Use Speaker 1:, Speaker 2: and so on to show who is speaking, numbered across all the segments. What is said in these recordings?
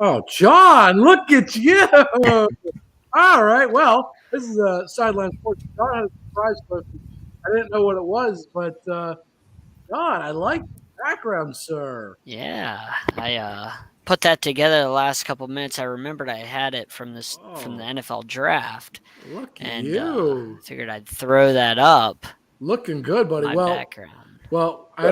Speaker 1: Oh, John, look at you. All right. Well, this is a Sideline Sports. John had a surprise question. I didn't know what it was, but John, I like the background, sir.
Speaker 2: Yeah, I put that together the last couple minutes. I remembered I had it from the
Speaker 1: Oh,
Speaker 2: NFL draft,
Speaker 1: look at
Speaker 2: and
Speaker 1: you.
Speaker 2: figured I'd throw that up.
Speaker 1: Looking good, buddy.
Speaker 2: My
Speaker 1: Well,
Speaker 2: background,
Speaker 1: well,
Speaker 3: Nice.
Speaker 1: I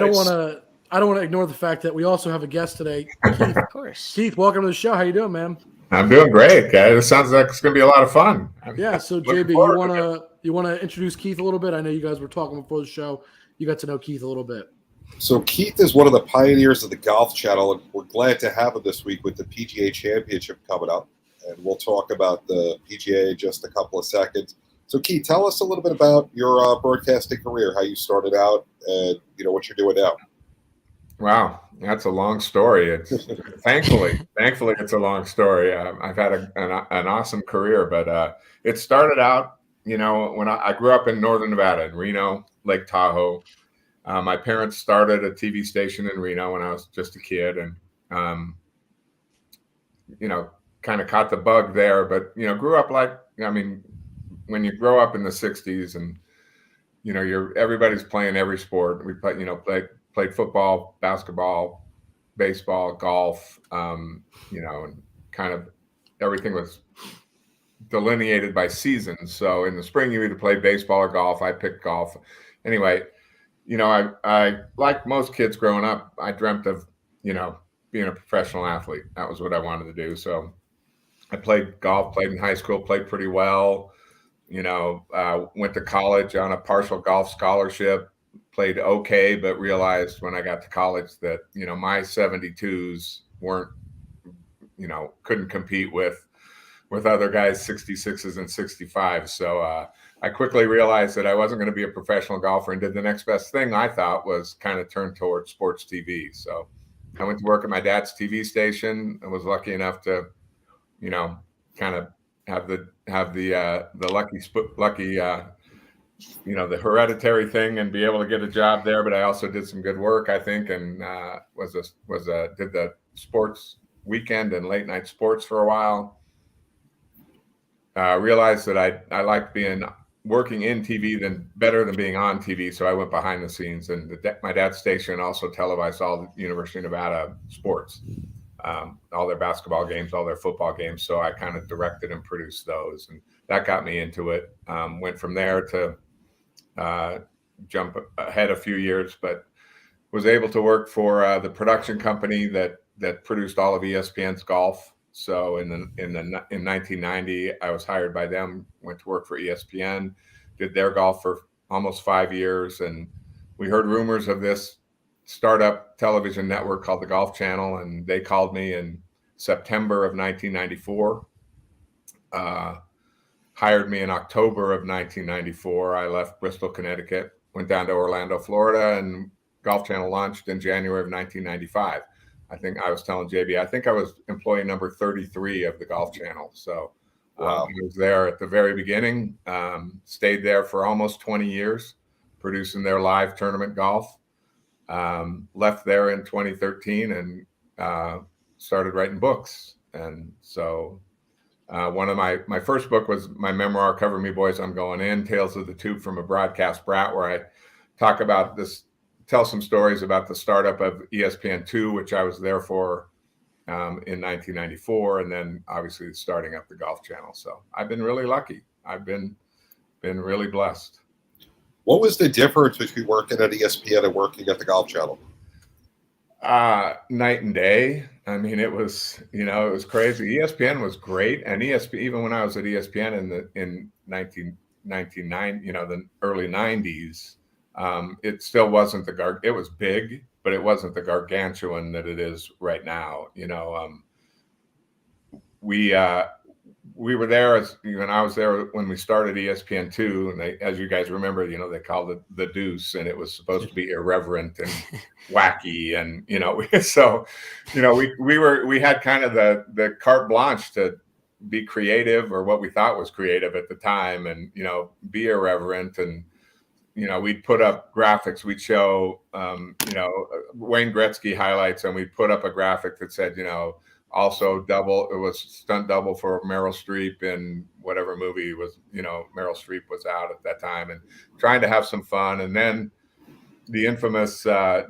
Speaker 1: don't want to ignore the fact that we also have a guest today, Keith.
Speaker 2: of course.
Speaker 1: Keith, welcome to the show. How you doing, man?
Speaker 3: I'm doing great, guys. It sounds like it's going to be a lot of fun. I'm
Speaker 1: Yeah. So
Speaker 3: looking
Speaker 1: JB,
Speaker 3: forward to it.
Speaker 1: you wanna introduce Keith a little bit? I know you guys were talking before the show. You got to know Keith a little bit.
Speaker 4: So Keith is one of the pioneers of the Golf Channel, and we're glad to have him this week with the PGA Championship coming up. And we'll talk about the PGA in just a couple of seconds. So Keith, tell us a little bit about your broadcasting career, how you started out, and what you're doing now.
Speaker 3: Wow, that's a long story. It's thankfully it's a long story. I've had an awesome career, but it started out, when I grew up in Northern Nevada, in Reno, Lake Tahoe. My parents started a TV station in Reno when I was just a kid, and kind of caught the bug there. But grew up when you grow up in the '60s, and everybody's playing every sport. We played football, basketball, baseball, golf, and kind of everything was delineated by seasons. So in the spring, you either played baseball or golf. I picked golf. Anyway, I like most kids growing up, I dreamt of, being a professional athlete. That was what I wanted to do. So I played golf, played in high school, played pretty well, went to college on a partial golf scholarship, played okay, but realized when I got to college that, my 72s weren't, couldn't compete with other guys 66s and 65s. So I quickly realized that I wasn't going to be a professional golfer, and did the next best thing I thought was kind of turn towards sports TV. So I went to work at my dad's TV station. I was lucky enough to, kind of have the lucky the hereditary thing and be able to get a job there. But I also did some good work, I think, and did the sports weekend and late night sports for a while. Realized that I liked working in TV better than being on TV. So I went behind the scenes, and my dad's station also televised all the University of Nevada sports, all their basketball games, all their football games. So I kind of directed and produced those, and that got me into it. Went from there to jump ahead a few years, but was able to work for the production company that produced all of ESPN's golf. So in 1990, I was hired by them, went to work for ESPN, did their golf for almost 5 years. And we heard rumors of this startup television network called the Golf Channel. And they called me in September of 1994, hired me in October of 1994. I left Bristol, Connecticut, went down to Orlando, Florida, and Golf Channel launched in January of 1995. I think I was telling JB, I think I was employee number 33 of the Golf Channel. So
Speaker 4: Wow.
Speaker 3: I was there at the very beginning, stayed there for almost 20 years, producing their live tournament golf. Left there in 2013 and started writing books. And so one of my first book was my memoir, Cover Me Boys, I'm Going In, Tales of the Tube from a Broadcast Brat, where I talk about tell some stories about the startup of ESPN2, which I was there for in 1994, and then obviously starting up the Golf Channel. So I've been really lucky. I've been really blessed.
Speaker 4: What was the difference between working at ESPN and working at the Golf Channel?
Speaker 3: Night and day. I mean, it was crazy. ESPN was great, and ESPN, even when I was at ESPN in 1999, the early 90s, it still wasn't it was big, but it wasn't the gargantuan that it is right now. We were there when I was there when we started ESPN2, and as you guys remember, they called it the Deuce, and it was supposed to be irreverent and wacky, and so we had kind of the carte blanche to be creative, or what we thought was creative at the time, and be irreverent. And we'd put up graphics. We'd show Wayne Gretzky highlights, and we'd put up a graphic that said also double. It was stunt double for Meryl Streep in whatever movie was, Meryl Streep was out at that time, and trying to have some fun. And then the infamous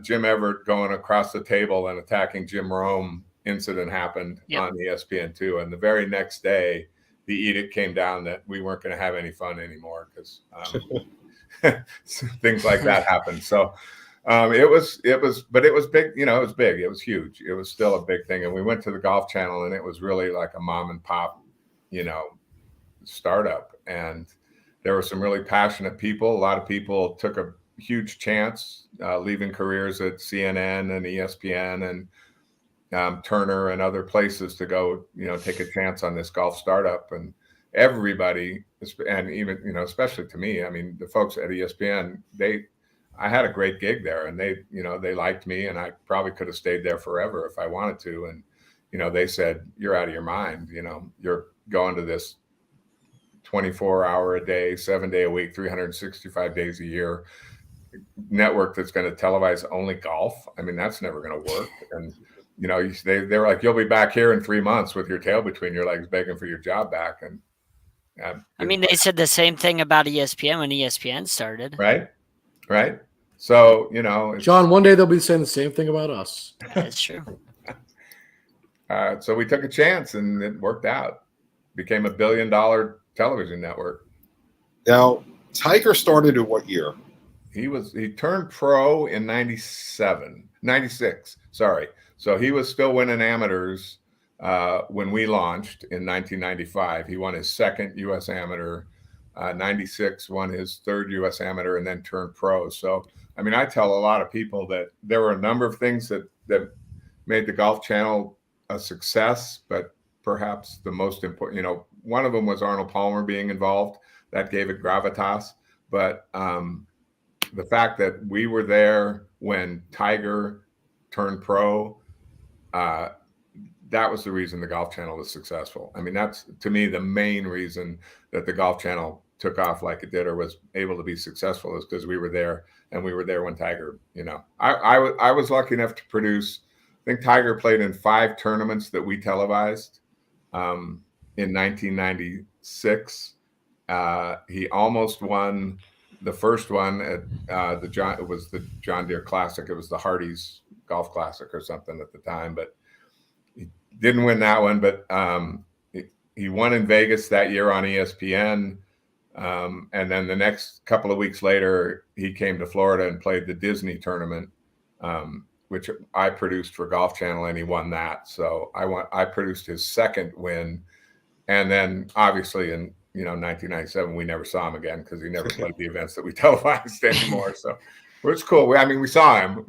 Speaker 3: Jim Everett going across the table and attacking Jim Rome incident happened on ESPN2. And the very next day, the edict came down that we weren't going to have any fun anymore because things like that happened. So but it was big. It was big. It was huge. It was still a big thing. And we went to the Golf Channel, and it was really like a mom and pop, startup. And there were some really passionate people. A lot of people took a huge chance, leaving careers at CNN and ESPN and Turner and other places to go, take a chance on this golf startup. And everybody, and even, especially to me, I mean, the folks at ESPN, I had a great gig there, and they liked me, and I probably could have stayed there forever if I wanted to. And, they said, "You're out of your mind. You're going to this 24-hour a day, 7-day a week, 365 days a year network that's going to televise only golf. I mean, that's never going to work." And, they were like, "You'll be back here in 3 months with your tail between your legs begging for your job back." And
Speaker 2: I mean, they said the same thing about ESPN when ESPN started.
Speaker 3: Right. So,
Speaker 1: John, one day they'll be saying the same thing about us.
Speaker 2: That's true.
Speaker 3: So we took a chance, and it worked out. Became $1 billion television network.
Speaker 4: Now, Tiger started in what year?
Speaker 3: He turned pro in 96. Sorry. So he was still winning amateurs when we launched in 1995. He won his second U.S. amateur. 96 won his third U.S. amateur, and then turned pro. So, I mean, I tell a lot of people that there were a number of things that made the Golf Channel a success, but perhaps the most important, one of them was Arnold Palmer being involved. That gave it gravitas. But the fact that we were there when Tiger turned pro, that was the reason the Golf Channel was successful. I mean, that's, to me, the main reason that the Golf Channel took off like it did, or was able to be successful, is because we were there, and we were there when Tiger, I was lucky enough to produce, I think Tiger played in 5 tournaments that we televised in 1996. He almost won the first one at it was the John Deere Classic. It was the Hardy's Golf Classic or something at the time, but he didn't win that one. But he won in Vegas that year on ESPN. And then the next couple of weeks later, he came to Florida and played the Disney tournament, which I produced for Golf Channel, and he won that. So I produced his second win. And then obviously in 1997, we never saw him again because he never played the events that we televised anymore. So it's cool. We saw him.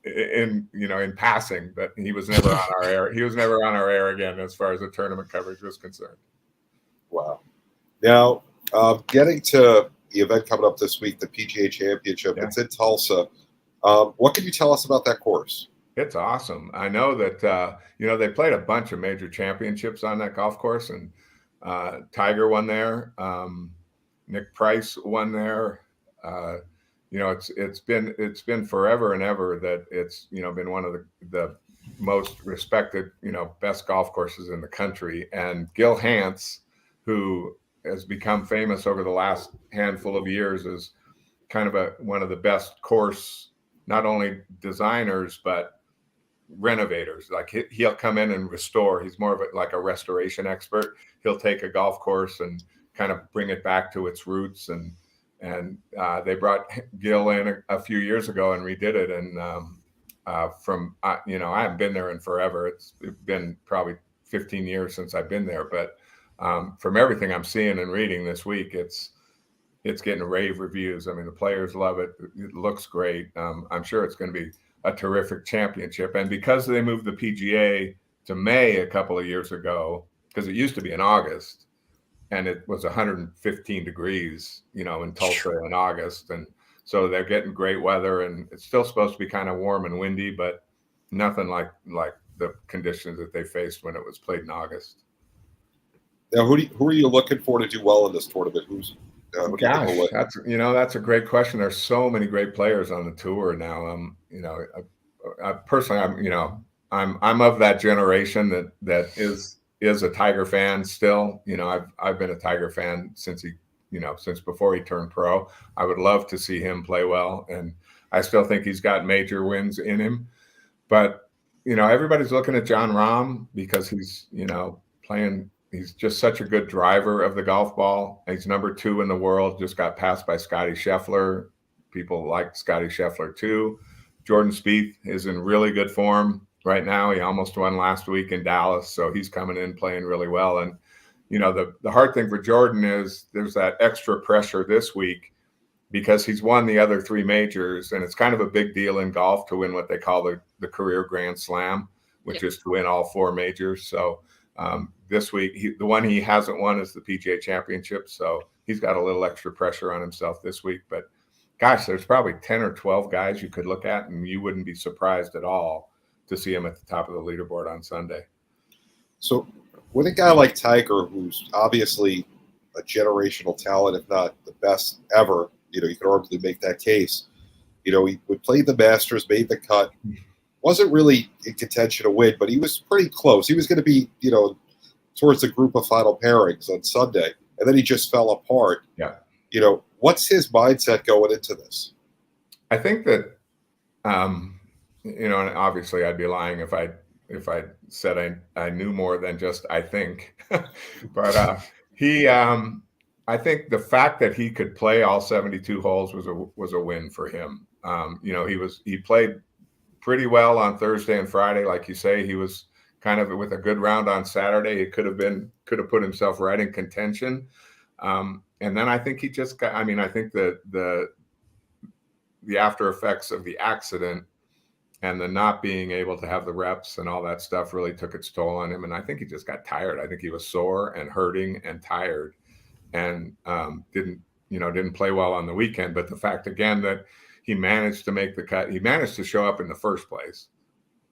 Speaker 3: In passing, but he was never on our air. He was never on our air again as far as the tournament coverage was concerned.
Speaker 4: Wow. Now, getting to the event coming up this week, the PGA Championship, it's in Tulsa. What can you tell us about that course?
Speaker 3: It's awesome. I know that, they played a bunch of major championships on that golf course, and Tiger won there. Nick Price won there. It's been forever and ever that it's, been one of the most respected, best golf courses in the country. And Gil Hance, who has become famous over the last handful of years as kind of one of the best course, not only designers, but renovators. Like he'll come in and restore. He's more of like a restoration expert. He'll take a golf course and kind of bring it back to its roots. And they brought Gil in a few years ago and redid it. And I haven't been there in forever. It's been probably 15 years since I've been there. But from everything I'm seeing and reading this week, it's getting rave reviews. I mean, the players love it. It looks great. I'm sure it's going to be a terrific championship. And because they moved the PGA to May a couple of years ago, because it used to be in August, and it was 115 degrees, in Tulsa in August. And so they're getting great weather, and it's still supposed to be kind of warm and windy, but nothing like the conditions that they faced when it was played in August.
Speaker 4: Now, who are you looking for to do well in this tournament?
Speaker 3: Gosh, that's a great question. There's so many great players on the tour now. I personally, I'm of that generation that is a Tiger fan still. You know, I've been a Tiger fan since since before he turned pro. I would love to see him play well, and I still think he's got major wins in him. But everybody's looking at John Rahm because he's playing. He's just such a good driver of the golf ball. He's number 2 in the world. Just got passed by Scotty Scheffler. People like Scotty Scheffler too. Jordan Spieth is in really good form right now. He almost won last week in Dallas, so he's coming in playing really well. And the hard thing for Jordan is there's that extra pressure this week because he's won the other 3 majors, and it's kind of a big deal in golf to win what they call the career Grand Slam, which is to win all 4 majors. So this week, the one he hasn't won is the PGA Championship, so he's got a little extra pressure on himself this week. But gosh, there's probably 10 or 12 guys you could look at, and you wouldn't be surprised at all to see him at the top of the leaderboard on Sunday.
Speaker 4: So with a guy like Tiger, who's obviously a generational talent, if not the best ever, you can arguably make that case. He would play the Masters, made the cut, wasn't really in contention to win, but he was pretty close. He was going to be, towards the group of final pairings on Sunday, and then he just fell apart.
Speaker 3: Yeah.
Speaker 4: What's his mindset going into this?
Speaker 3: I think that, and obviously I'd be lying if I said I knew more than just I think, but I think the fact that he could play all 72 holes was a win for him. He played pretty well on Thursday and Friday, like you say. He was kind of with a good round on Saturday. It could have put himself right in contention. And then I think he just got. I mean, I think the after effects of the accident and the not being able to have the reps and all that stuff really took its toll on him. And I think he just got tired. I think he was sore and hurting and tired, and didn't play well on the weekend. But the fact again that he managed to make the cut, he managed to show up in the first place,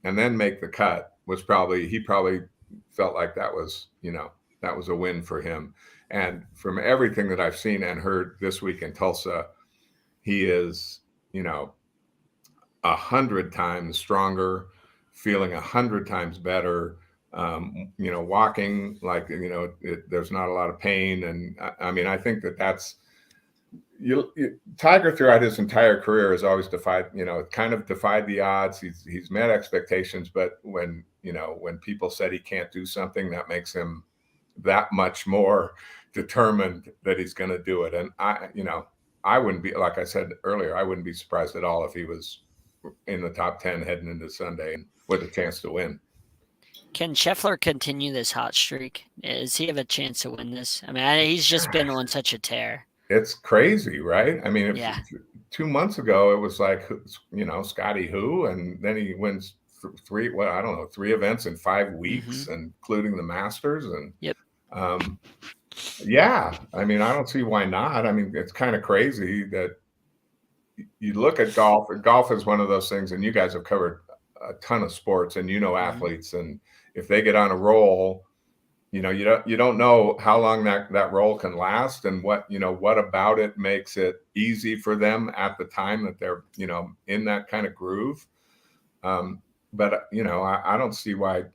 Speaker 3: and then make the cut he probably felt like that was a win for him. And from everything that I've seen and heard this week in Tulsa, he is 100 times stronger, feeling 100 times better, walking like, there's not a lot of pain. And I mean, I think that's, Tiger throughout his entire career has always defied the odds. He's met expectations, but when people said he can't do something, that makes him that much more determined that he's going to do it. And I wouldn't be, like I said earlier, I wouldn't be surprised at all if he was in the top 10 heading into Sunday and with a chance to win.
Speaker 2: Can Scheffler continue this hot streak? Does he have a chance to win this? I mean, he's just been on such a tear.
Speaker 3: It's crazy, right? I mean,
Speaker 2: yeah.
Speaker 3: 2 months ago, it was like, Scotty who? And then he wins 3 events in 5 weeks, including the Masters. And
Speaker 2: yep.
Speaker 3: Yeah, I mean, I don't see why not. I mean, it's kind of crazy that you look at golf. Golf is one of those things, and you guys have covered a ton of sports, and athletes, and if they get on a roll, you don't know how long that roll can last, and what about it makes it easy for them at the time that they're in that kind of groove. But I don't see why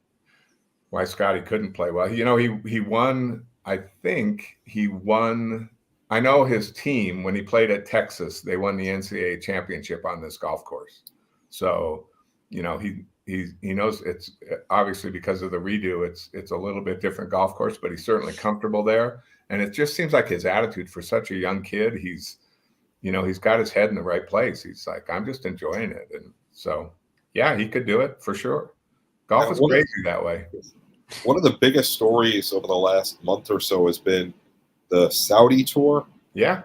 Speaker 3: Scotty couldn't play well. He won. I think he won. I know his team, when he played at Texas, they won the NCAA championship on this golf course. So, he knows it's obviously because of the redo, it's a little bit different golf course, but he's certainly comfortable there. And it just seems like his attitude for such a young kid, he's got his head in the right place. He's like, I'm just enjoying it. And so, yeah, he could do it for sure. Golf is crazy that way.
Speaker 4: One of the biggest stories over the last month or so has been the Saudi tour.
Speaker 3: Yeah.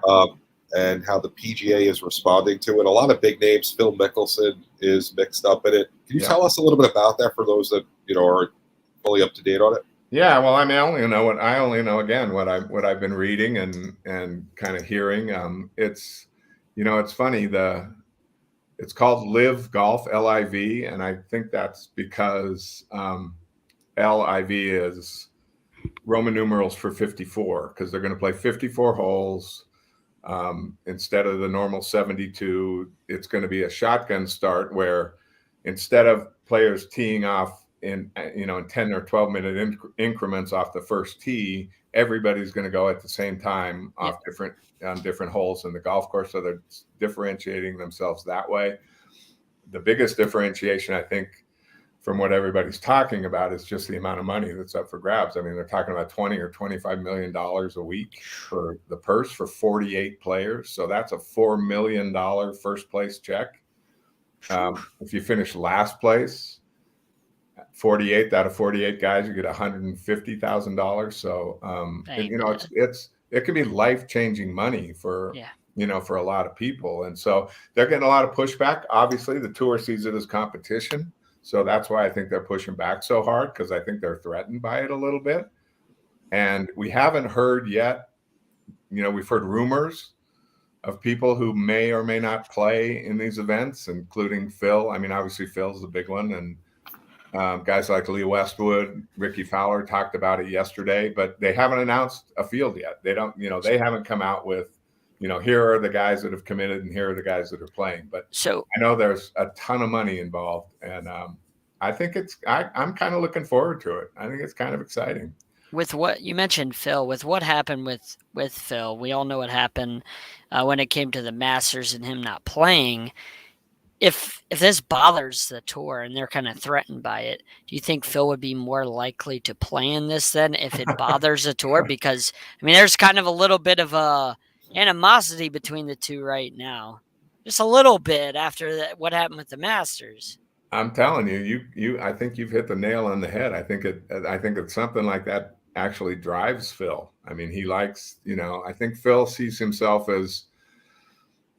Speaker 4: And how the PGA is responding to it. A lot of big names. Phil Mickelson is mixed up in it. Can you tell us a little bit about that for those that are fully up to date on it?
Speaker 3: Yeah, well, I mean, I only know again what I've been reading and kind of hearing. It's it's funny, it's called Live Golf, LIV, and I think that's because LIV is Roman numerals for 54, because they're going to play 54 holes. Instead of the normal 72, it's going to be a shotgun start where instead of players teeing off in 10 or 12 minute increments off the first tee. Everybody's going to go at the same time off different holes in the golf course. So they're differentiating themselves that way. The biggest differentiation, I think, from what everybody's talking about is just the amount of money that's up for grabs. I mean, they're talking about $20 or $25 million a week for the purse for 48 players. So that's a $4 million first place check. If you finish last place, 48 out of 48 guys, you get $150,000. So, it can be life-changing money for a lot of people. And so they're getting a lot of pushback. Obviously, the tour sees it as competition. So that's why I think they're pushing back so hard, because I think they're threatened by it a little bit. And we haven't heard yet, we've heard rumors of people who may or may not play in these events, including Phil. I mean, obviously Phil's the big one. And guys like Lee Westwood, Ricky Fowler talked about it yesterday, but they haven't announced a field yet. They don't, they haven't come out with, here are the guys that have committed and here are the guys that are playing. But so I know there's a ton of money involved, and I think I'm kind of looking forward to it. I think it's kind of exciting.
Speaker 2: With what you mentioned, Phil, with what happened with Phil, we all know what happened when it came to the Masters and him not playing. If this bothers the tour and they're kind of threatened by it, do you think Phil would be more likely to play in this then if it bothers the tour? Because, I mean, there's kind of a little bit of a animosity between the two right now. Just a little bit after what happened with the Masters.
Speaker 3: I'm telling you, I think you've hit the nail on the head. I think it's something like that actually drives Phil. I mean, he likes, I think Phil sees himself as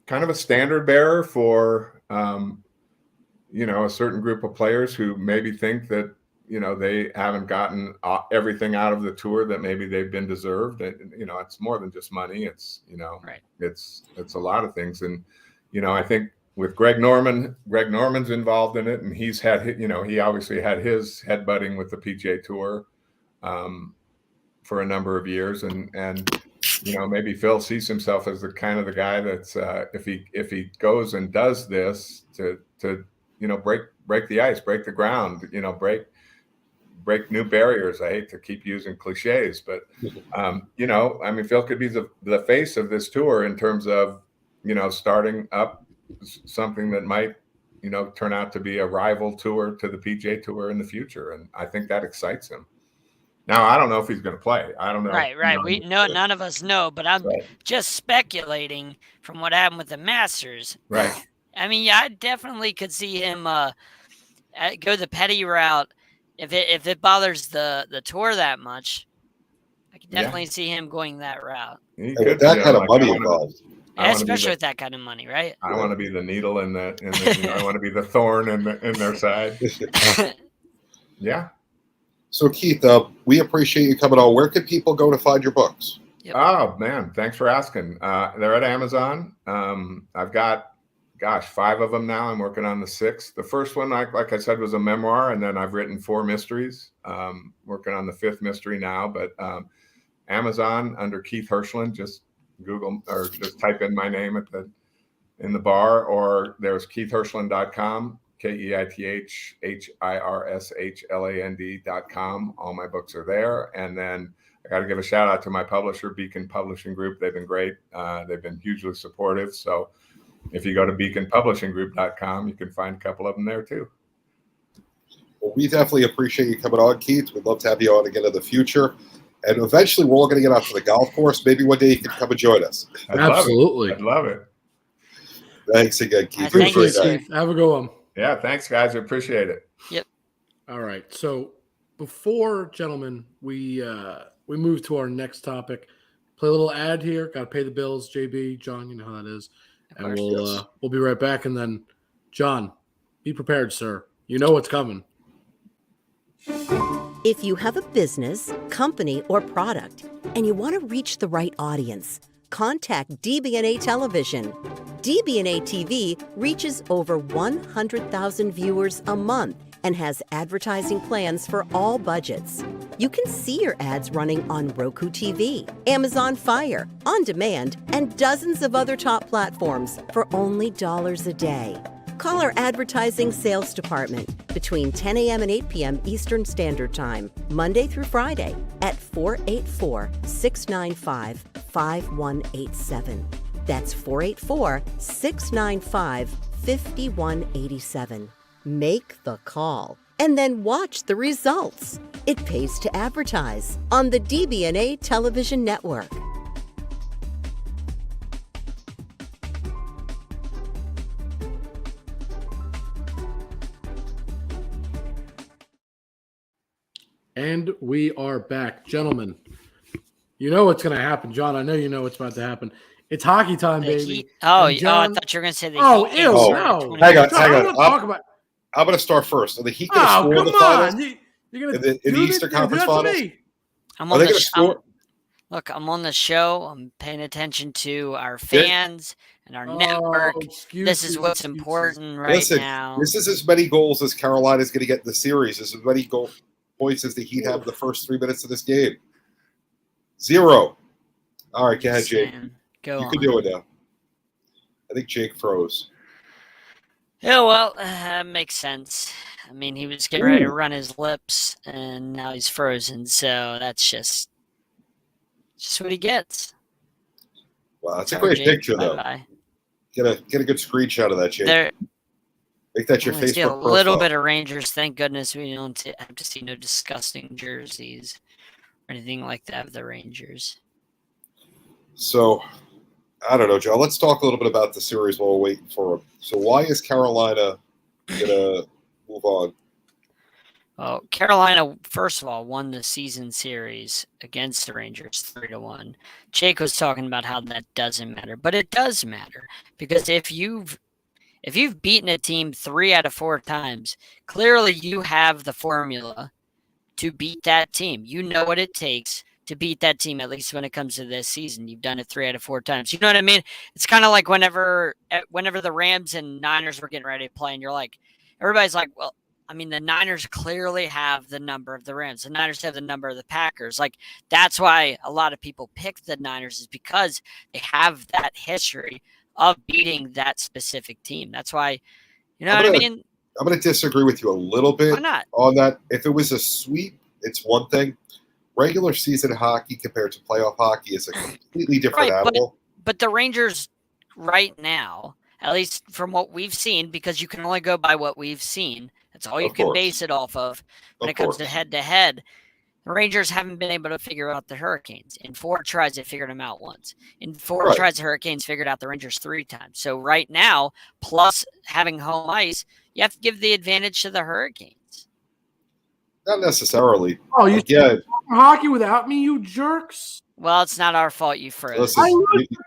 Speaker 3: kind of a standard bearer for, a certain group of players who maybe think that, they haven't gotten everything out of the tour that maybe they've been deserved. And, it's more than just money. It's,
Speaker 2: right.
Speaker 3: It's a lot of things. And, I think with Greg Norman's involved in it, and he's had, he obviously had his headbutting with the PGA Tour for a number of years. And, maybe Phil sees himself as the kind of the guy that's, if he goes and does this to break the ice, break the ground, break new barriers. I hate to keep using cliches, but, Phil could be the face of this tour in terms of, starting up something that might, turn out to be a rival tour to the PGA Tour in the future. And I think that excites him. Now, I don't know if he's going to play. I don't know.
Speaker 2: Right. We know, none of us know, but I'm just speculating from what happened with the Masters.
Speaker 3: Right.
Speaker 2: I mean, I definitely could see him go the petty route. If it bothers the tour that much, I can definitely see him going that route.
Speaker 4: With that kind of money involved.
Speaker 2: Especially with that kind of money, right?
Speaker 3: I want to be the needle in the I want to be the thorn in their side. Yeah.
Speaker 4: So Keith, we appreciate you coming on. Where can people go to find your books?
Speaker 2: Yep.
Speaker 3: Oh man, thanks for asking. They're at Amazon. I've got, 5 of them now. I'm working on the 6th. The first one, like I said, was a memoir, and then I've written 4 mysteries. Working on the 5th mystery now. But Amazon under Keith Hirschland, just Google or just type in my name in the bar, or there's KeithHirschland.com. KeithHirschland.com. All my books are there. And then I got to give a shout out to my publisher, Beacon Publishing Group. They've been great. They've been hugely supportive. So if you go to beaconpublishinggroup.com, you can find a couple of them there too.
Speaker 4: Well, we definitely appreciate you coming on, Keith. We'd love to have you on again in the future. And eventually we're all going to get out to the golf course. Maybe one day you can come and join us.
Speaker 1: Absolutely.
Speaker 3: I'd love it.
Speaker 4: Thanks again, Keith.
Speaker 2: Thank you,
Speaker 1: Keith. Have a good one.
Speaker 3: Yeah, thanks, guys. I appreciate it.
Speaker 2: Yep.
Speaker 1: All right. So before, gentlemen, we move to our next topic, play a little ad here. Got to pay the bills. JB, John, you know how that is. And we'll be right back. And then, John, be prepared, sir. You know what's coming.
Speaker 5: If you have a business, company, or product, and you want to reach the right audience, contact DB&A Television. DB&A TV reaches over 100,000 viewers a month and has advertising plans for all budgets. You can see your ads running on Roku TV, Amazon Fire, On Demand, and dozens of other top platforms for only dollars a day. Call our advertising sales department between 10 a.m. and 8 p.m. Eastern Standard Time, Monday through Friday at 484-695-5187. That's 484-695-5187. Make the call and then watch the results. It pays to advertise on the DB&A Television Network.
Speaker 1: And we are back. Gentlemen, you know what's going to happen. John, I know you know what's about to happen. It's hockey time,
Speaker 2: The
Speaker 1: baby.
Speaker 2: Heat- Oh,
Speaker 1: And John,
Speaker 2: I thought you were going to say the
Speaker 1: oh,
Speaker 2: Heat.
Speaker 1: ew,
Speaker 2: games
Speaker 1: no.
Speaker 2: are 20
Speaker 4: Hang on,
Speaker 1: John,
Speaker 4: hang
Speaker 1: I
Speaker 4: on.
Speaker 1: want to talk about.
Speaker 4: I'm going to start first. Are the Heat going to
Speaker 1: Oh,
Speaker 4: score in
Speaker 1: come
Speaker 4: the finals?
Speaker 1: on. You're going
Speaker 4: In the Eastern Conference Finals?
Speaker 2: I'm
Speaker 4: Are
Speaker 2: on
Speaker 4: they
Speaker 2: the
Speaker 4: going to score?
Speaker 2: Look, I'm on the show. I'm paying attention to our fans and our network. This is what's important right
Speaker 4: Listen,
Speaker 2: now.
Speaker 4: this is as many goals as Carolina's going to get in the series. This is as many points as the Heat have in the first 3 minutes of this game. 0. All right, go ahead, Jake.
Speaker 2: Go
Speaker 4: You
Speaker 2: on.
Speaker 4: can do it now. I think Jake froze.
Speaker 2: Yeah, well, that makes sense. I mean, he was getting ready to run his lips, and now he's frozen. So that's just what he gets.
Speaker 4: Wow, that's a
Speaker 2: Sorry,
Speaker 4: great
Speaker 2: Jake.
Speaker 4: picture, though.
Speaker 2: Bye-bye.
Speaker 4: Get a good screenshot of that, Jake.
Speaker 2: There,
Speaker 4: Make that your
Speaker 2: I see a
Speaker 4: Facebook
Speaker 2: little
Speaker 4: profile.
Speaker 2: bit of Rangers. Thank goodness we don't have to see no disgusting jerseys or anything like that of the Rangers.
Speaker 4: So, I don't know, Joe. Let's talk a little bit about the series while we're waiting for them. So, why is Carolina going to move on?
Speaker 2: Well, Carolina, first of all, won the season series against the Rangers 3-1. Jake was talking about how that doesn't matter, but it does matter because if you've beaten a team 3 out of 4 times, clearly you have the formula to beat that team. You know what it takes to beat that team, at least when it comes to this season. You've done it 3 out of 4 times. You know what I mean? It's kind of like whenever the Rams and Niners were getting ready to play, and you're like, everybody's like, well, I mean, the Niners clearly have the number of the Rams. The Niners have the number of the Packers. Like, that's why a lot of people pick the Niners, is because they have that history of beating that specific team. That's why, you know what I mean?
Speaker 4: I'm going to disagree with you a little bit
Speaker 2: Why not?
Speaker 4: on that. If it was a sweep, it's one thing. Regular season hockey compared to playoff hockey is a completely different animal.
Speaker 2: But the Rangers right now, at least from what we've seen, because you can only go by what we've seen. That's all you can base it off of when it comes to head-to-head. The Rangers haven't been able to figure out the Hurricanes. In 4 tries, they figured them out once. In 4 tries, the Hurricanes figured out the Rangers 3 times. So right now, plus having home ice, you have to give the advantage to the Hurricanes.
Speaker 4: Not necessarily.
Speaker 1: Oh, you
Speaker 4: Again,
Speaker 1: hockey without me, you jerks?
Speaker 2: Well, it's not our fault you froze.
Speaker 4: Listen,
Speaker 1: I lose for 2 minutes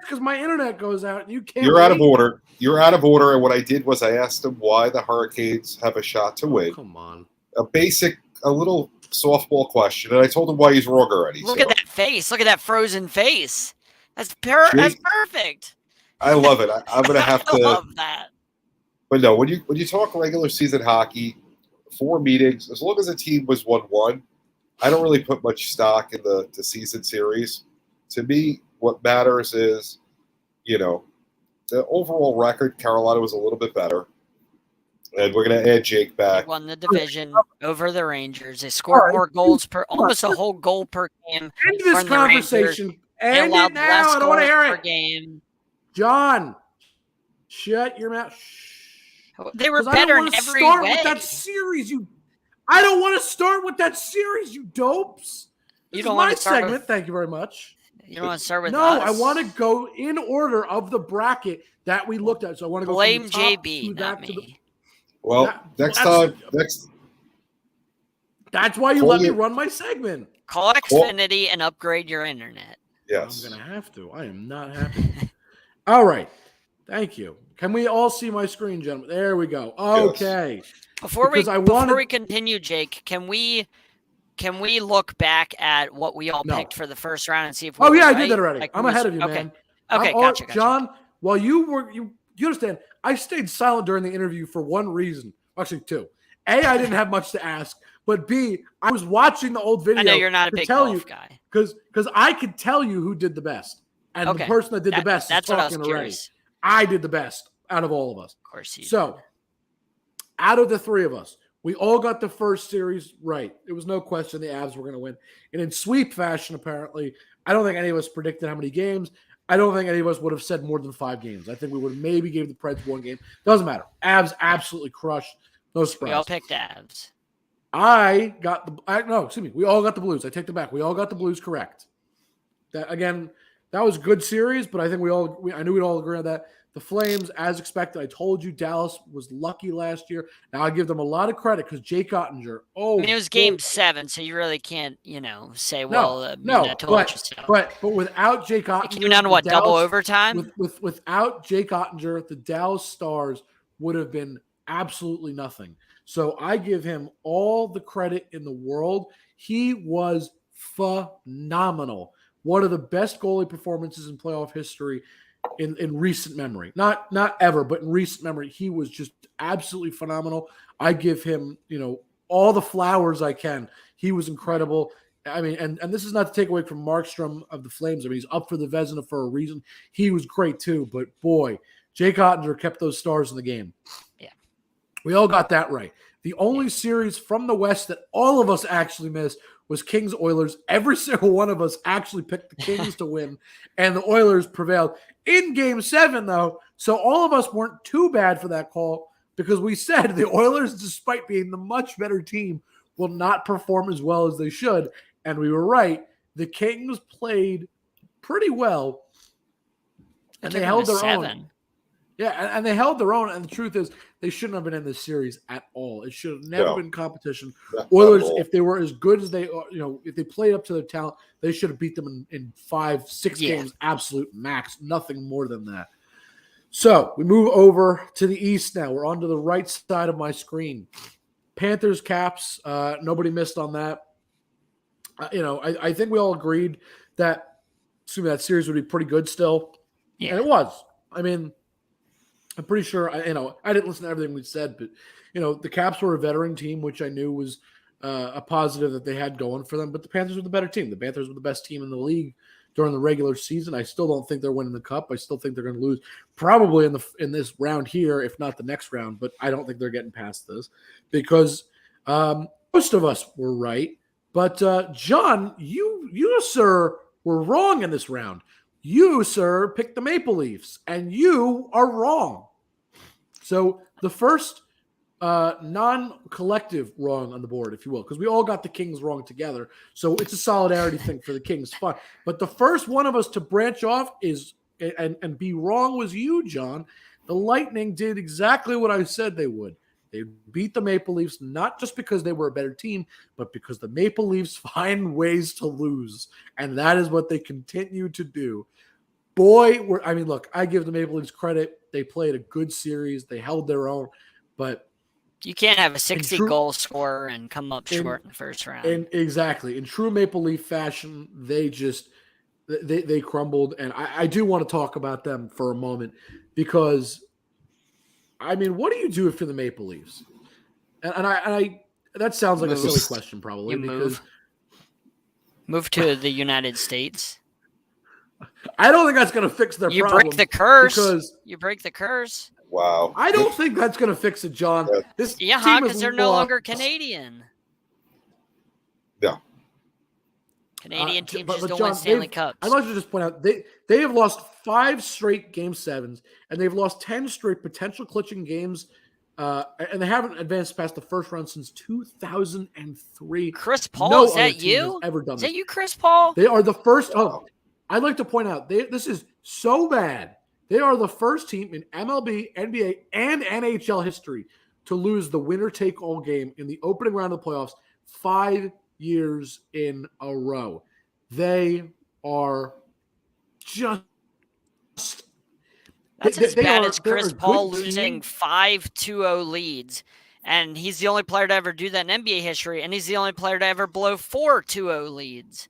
Speaker 1: because my internet goes out and you can't.
Speaker 4: You're out of order. You're out of order. And what I did was I asked them why the Hurricanes have a shot to win.
Speaker 1: Come on.
Speaker 4: A little softball question. And I told him why he's wrong already.
Speaker 2: Look at that face. Look at that frozen face. That's perfect.
Speaker 4: I love it. I'm going to have to.
Speaker 2: I love that.
Speaker 4: But no, when you talk regular season hockey, 4 meetings, as long as a team was 1-1, I don't really put much stock in the season series. To me, what matters is, the overall record. Carolina was a little bit better. And we're going to add Jake back.
Speaker 2: They won the division over the Rangers. They scored more goals almost a whole goal per game.
Speaker 1: End this conversation. End it now. I don't want to hear it.
Speaker 2: Game.
Speaker 1: John, shut your mouth.
Speaker 2: They were better in every way.
Speaker 1: With that series, I don't want to start with that series, you dopes. This is my segment. Thank you very much.
Speaker 2: You don't want to start with
Speaker 1: us?
Speaker 2: No,
Speaker 1: I want to go in order of the bracket that we looked at. So I want to go
Speaker 2: blame
Speaker 1: from the top
Speaker 2: JB, not me.
Speaker 4: Next time.
Speaker 1: That's why you let me run my segment.
Speaker 2: Call Xfinity and upgrade your internet.
Speaker 4: Yes.
Speaker 1: I'm going to have to. I am not happy. All right. Thank you. Can we all see my screen, gentlemen? There we go. Okay.
Speaker 2: Yes. Before we continue, Jake, can we look back at what we all picked for the first round and see if we
Speaker 1: I
Speaker 2: right?
Speaker 1: did that already. I'm ahead of you, man.
Speaker 2: Okay, gotcha.
Speaker 1: John, while you understand, I stayed silent during the interview for one reason. Actually, 2. A, I didn't have much to ask, but B, I was watching the old video.
Speaker 2: I know you're not a big golf guy.
Speaker 1: Because I could tell you who did the best. And the person that did the best is talking already. I did the best. out of all of us.
Speaker 2: Of course you
Speaker 1: So, out of the three of us, we all got the first series right. It was no question the Avs were going to win. And in sweep fashion, apparently, I don't think any of us predicted how many games. I don't think any of us would have said more than 5 games. I think we would have maybe gave the Preds 1 game. Doesn't matter. Avs absolutely crushed. No surprise.
Speaker 2: We all picked Avs.
Speaker 1: We all got the Blues. I take the back. We all got the Blues correct. That was a good series, but I think I knew we'd all agree on that. The Flames, as expected, I told you Dallas was lucky last year. Now I give them a lot of credit because Jake Ottinger.
Speaker 2: It was Game 7, so you really can't, say, I told you so.
Speaker 1: But without Jake Ottinger,
Speaker 2: it came down to what, double overtime?
Speaker 1: Without Jake Ottinger, the Dallas Stars would have been absolutely nothing. So I give him all the credit in the world. He was phenomenal. One of the best goalie performances in playoff history in recent memory. Not ever, but in recent memory, he was just absolutely phenomenal. I give him, all the flowers I can. He was incredible. I mean, and this is not to take away from Markstrom of the Flames. I mean, he's up for the Vezina for a reason. He was great too, but boy, Jake Ottinger kept those Stars in the game.
Speaker 2: Yeah.
Speaker 1: We all got that right. The only series from the West that all of us actually missed was Kings Oilers. Every single one of us actually picked the Kings to win, and the Oilers prevailed in Game 7, though. So all of us weren't too bad for that call because we said the Oilers, despite being the much better team, will not perform as well as they should. And we were right. The Kings played pretty well, and they held their own. Yeah, and they held their own. And the truth is, they shouldn't have been in this series at all. It should have never been competition. Oilers, if they were as good as they are, if they played up to their talent, they should have beat them in 5-6 games, absolute max, nothing more than that. So we move over to the East now. We're on to the right side of my screen. Panthers, Caps, nobody missed on that. I think we all agreed that series would be pretty good still. Yeah. And it was. I mean, I'm pretty sure, I didn't listen to everything we said, but, the Caps were a veteran team, which I knew was a positive that they had going for them, but the Panthers were the better team. The Panthers were the best team in the league during the regular season. I still don't think they're winning the Cup. I still think they're going to lose probably in this round here, if not the next round, but I don't think they're getting past this because most of us were right. But, John, you, sir, were wrong in this round. You, sir, picked the Maple Leafs, and you are wrong. So the first non-collective wrong on the board, if you will, because we all got the Kings wrong together. So it's a solidarity thing for the Kings. Fine. But the first one of us to branch off and be wrong was you, John. The Lightning did exactly what I said they would. They beat the Maple Leafs not just because they were a better team, but because the Maple Leafs find ways to lose. And that is what they continue to do. Look, I give the Maple Leafs credit. They played a good series. They held their own. But
Speaker 2: you can't have a 60-goal scorer and come up short in the first round.
Speaker 1: And exactly. In true Maple Leaf fashion, they crumbled. And I do want to talk about them for a moment because – what do you do if you're the Maple Leafs? And I that sounds like a silly question, probably.
Speaker 2: Move to the United States.
Speaker 1: I don't think that's going to fix their problem.
Speaker 2: You break the curse. You break the curse.
Speaker 4: Wow.
Speaker 1: I don't think that's going to fix it, John.
Speaker 2: Because they're no longer Canadian.
Speaker 4: Yeah.
Speaker 2: Canadian teams just don't win Stanley Cups.
Speaker 1: I'd like to just point out they have lost 5 straight Game 7s, and they've lost 10 straight potential clutching games, and they haven't advanced past the first round since 2003.
Speaker 2: Chris Paul, is that you?
Speaker 1: Ever done
Speaker 2: is that you, Chris Paul?
Speaker 1: They are the first. Oh, I'd like to point out this is so bad. They are the first team in MLB, NBA, and NHL history to lose the winner-take-all game in the opening round of the playoffs 5 years in a row. They are just
Speaker 2: that's as bad as Chris Paul losing 5-2-0 leads, and he's the only player to ever do that in NBA history, and he's the only player to ever blow 4-2-0 leads.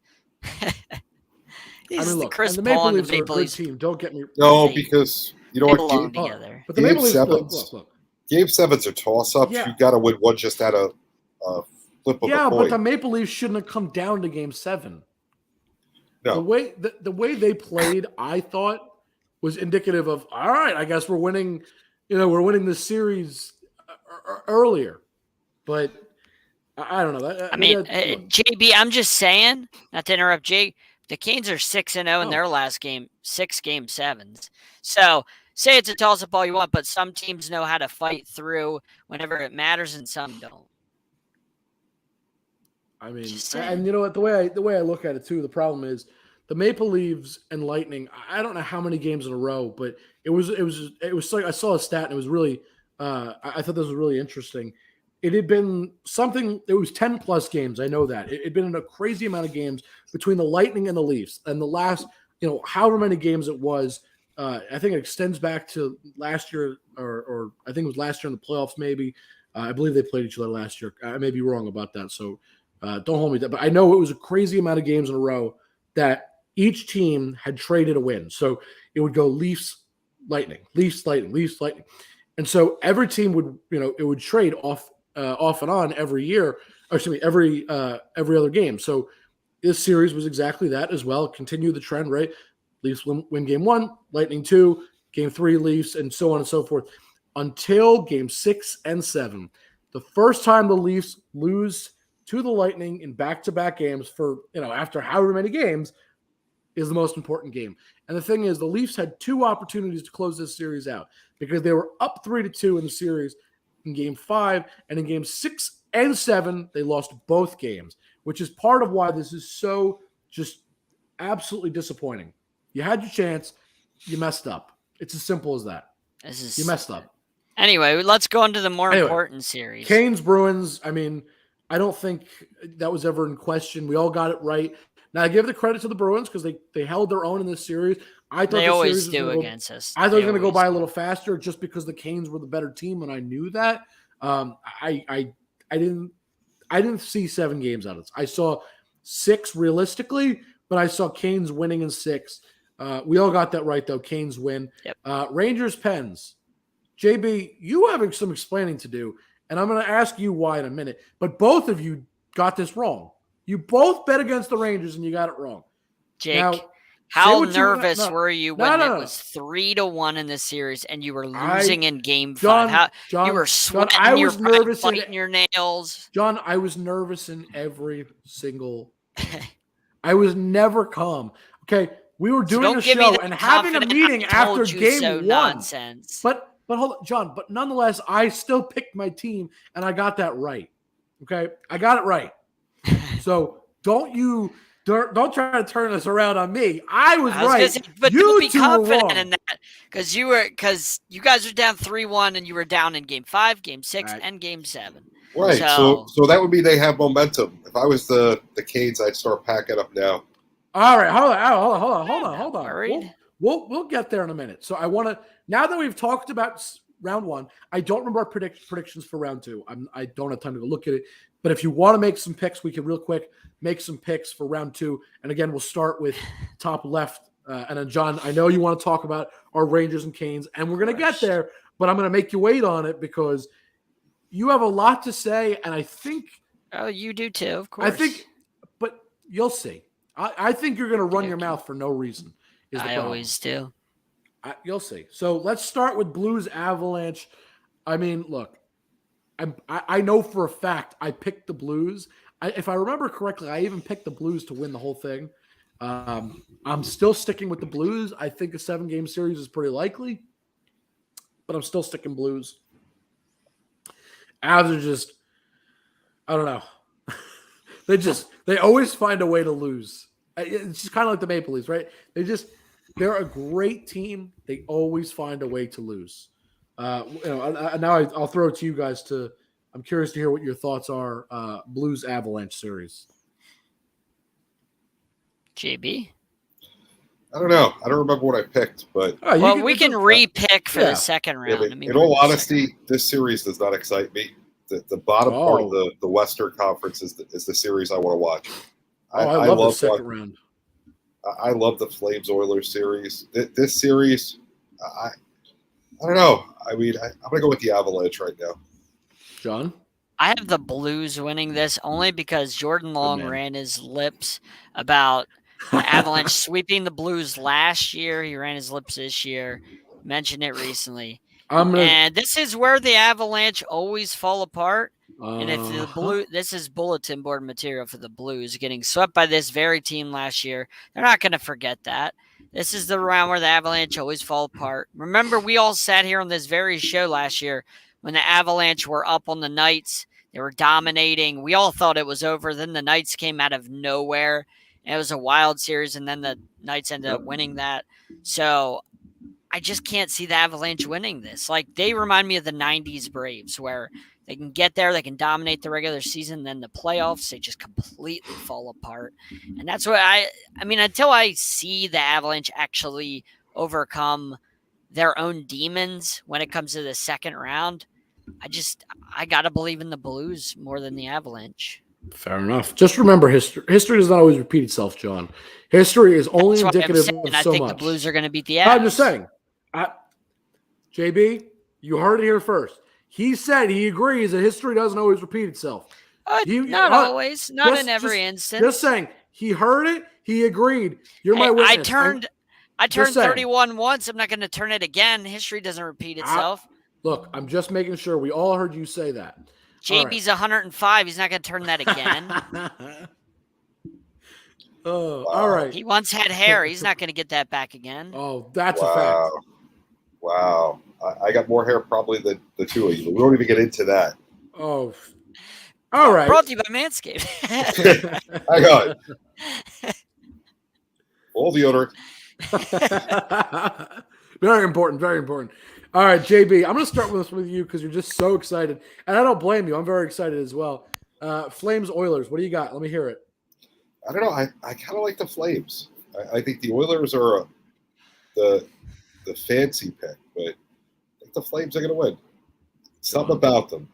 Speaker 1: Look, Chris Paul and the Maple Leafs team. Don't get me
Speaker 4: wrong. Because you know what?
Speaker 2: Together.
Speaker 1: But the Maple Leafs, look.
Speaker 4: Game 7's are toss-ups. Yeah. You got to win one just out of flip of a coin.
Speaker 1: But the Maple Leafs shouldn't have come down to Game 7. No. The way they played, I thought, was indicative of, all right, I guess we're winning we're winning this series earlier, but I don't know.
Speaker 2: I mean, JB, I'm just saying, not to interrupt, Jake. The Canes are 6-0 in their last game, 6 game sevens. So say it's a toss up all you want, but some teams know how to fight through whenever it matters, and some don't.
Speaker 1: I mean, and you know what? The way I look at it too, the problem is the Maple Leafs and Lightning. I don't know how many games in a row, but it was like I saw a stat and it was really. I thought this was really interesting. It had been something. It was 10 plus games. I know that it had been in a crazy amount of games between the Lightning and the Leafs, and the last, however many games it was. I think it extends back to last year, or I think it was last year in the playoffs. Maybe I believe they played each other last year. I may be wrong about that, so. Don't hold me to that, but I know it was a crazy amount of games in a row that each team had traded a win. So it would go Leafs, Lightning, Leafs, Lightning, Leafs, Lightning, and so every team would, it would trade off and on every year, or excuse me, every other game. So this series was exactly that as well. Continue the trend, right? Leafs win game 1, Lightning 2, game 3, Leafs, and so on and so forth until game 6 and 7. The first time the Leafs lose to the Lightning in back-to-back games for, after however many games is the most important game. And the thing is, the Leafs had 2 opportunities to close this series out because they were up 3-2 in the series in game 5, and in game 6 and 7, they lost both games, which is part of why this is so just absolutely disappointing. You had your chance, you messed up. It's as simple as that. You messed up.
Speaker 2: Anyway, let's go into the more important series.
Speaker 1: Canes Bruins, I mean, I don't think that was ever in question. We all got it right. Now, I give the credit to the Bruins because they held their own in this series. I thought
Speaker 2: they always do against us.
Speaker 1: I thought they were going to go by a little faster just because the Canes were the better team, and I knew that. I didn't see 7 games out of this. I saw 6 realistically, but I saw Canes winning in 6. We all got that right, though. Canes win.
Speaker 2: Yep.
Speaker 1: Rangers Pens. JB, you having some explaining to do. And I'm going to ask you why in a minute. But both of you got this wrong. You both bet against the Rangers, and you got it wrong.
Speaker 2: Jake, now, how nervous were you when it was 3-1 in this series, and you were losing in Game 5?
Speaker 1: John,
Speaker 2: you were sweating. You were biting your nails.
Speaker 1: John, I was nervous in every single. I was never calm. Okay, we were doing a show and having a meeting after Game 1.
Speaker 2: Nonsense.
Speaker 1: But hold on, John. But nonetheless, I still picked my team, and I got that right. Okay, I got it right. So don't try to turn this around on me. I was right.
Speaker 2: Say, but you be confident in that because you guys were down 3-1, and you were down in Game 5, Game 6, and Game 7.
Speaker 4: Right. So that would mean they have momentum. If I was the Canes, I'd start packing up now.
Speaker 1: All right, hold on. We'll get there in a minute. So I want to. Now that we've talked about round 1, I don't remember our predictions for round 2. I don't have time to go look at it. But if you want to make some picks, we can real quick make some picks for round 2. And again, we'll start with top left. And then, John, I know you want to talk about our Rangers and Canes, and we're going to get there. But I'm going to make you wait on it because you have a lot to say. And I think –
Speaker 2: oh, you do too, of course.
Speaker 1: But you'll see. I think you're going to run your mouth for no reason.
Speaker 2: I always do.
Speaker 1: You'll see. So let's start with Blues Avalanche. I mean, look, I know for a fact I picked the Blues. If I remember correctly, I even picked the Blues to win the whole thing. I'm still sticking with the Blues. I think a 7-game series is pretty likely, but I'm still sticking Blues. Avs are just, I don't know. They always find a way to lose. It's just kind of like the Maple Leafs, right? They're a great team. They always find a way to lose. Now I'll throw it to you guys. I'm curious to hear what your thoughts are. Blues Avalanche series.
Speaker 2: JB?
Speaker 4: I don't know. I don't remember what I picked, but
Speaker 2: we can re-pick for the second round.
Speaker 4: In all honesty, this series does not excite me. The bottom part of the Western Conference is the series I want to watch.
Speaker 1: I love the second round.
Speaker 4: I love the Flames Oilers series. This series, I don't know. I mean, I'm going to go with the Avalanche right now.
Speaker 1: John?
Speaker 2: I have the Blues winning this only because Jordan Long ran his lips about the Avalanche sweeping the Blues last year. He ran his lips this year. Mentioned it recently. And this is where the Avalanche always fall apart. And if the this is bulletin board material for the Blues getting swept by this very team last year. They're not going to forget that. This is the round where the Avalanche always fall apart. Remember, we all sat here on this very show last year when the Avalanche were up on the Knights. They were dominating. We all thought it was over. Then the Knights came out of nowhere. And it was a wild series, and then the Knights ended up winning that. So I just can't see the Avalanche winning this. Like, they remind me of the 90s Braves, where they can get there, they can dominate the regular season, then the playoffs, they just completely fall apart. And that's what I mean, until I see the Avalanche actually overcome their own demons when it comes to the second round, I got to believe in the Blues more than the Avalanche.
Speaker 1: Fair enough. Just remember, history does not always repeat itself, John. History is only indicative of so much.
Speaker 2: I think the Blues are going to beat the Avs.
Speaker 1: I'm just saying. JB, you heard it here first. He said he agrees that history doesn't always repeat itself.
Speaker 2: Not always. Not in every instance.
Speaker 1: Just saying. He heard it. He agreed. You're my witness.
Speaker 2: I turned 31 once. I'm not going to turn it again. History doesn't repeat itself.
Speaker 1: Look, I'm just making sure we all heard you say that.
Speaker 2: JB's 105. He's not going to turn that again.
Speaker 1: Oh, all right.
Speaker 2: He once had hair. He's not going to get that back again.
Speaker 1: Oh, that's a fact.
Speaker 4: Wow. I got more hair probably than the two of you. We won't even get into that.
Speaker 1: Oh, all right.
Speaker 2: Brought to you by Manscaped.
Speaker 4: I got it. All deodorant.
Speaker 1: Very important. Very important. All right, JB, I'm going to start with you because you're just so excited. And I don't blame you. I'm very excited as well. Flames Oilers. What do you got? Let me hear it.
Speaker 4: I don't know. I kind of like the Flames. I think the Oilers are the fancy pick, but I think the Flames are going to win. Something about them.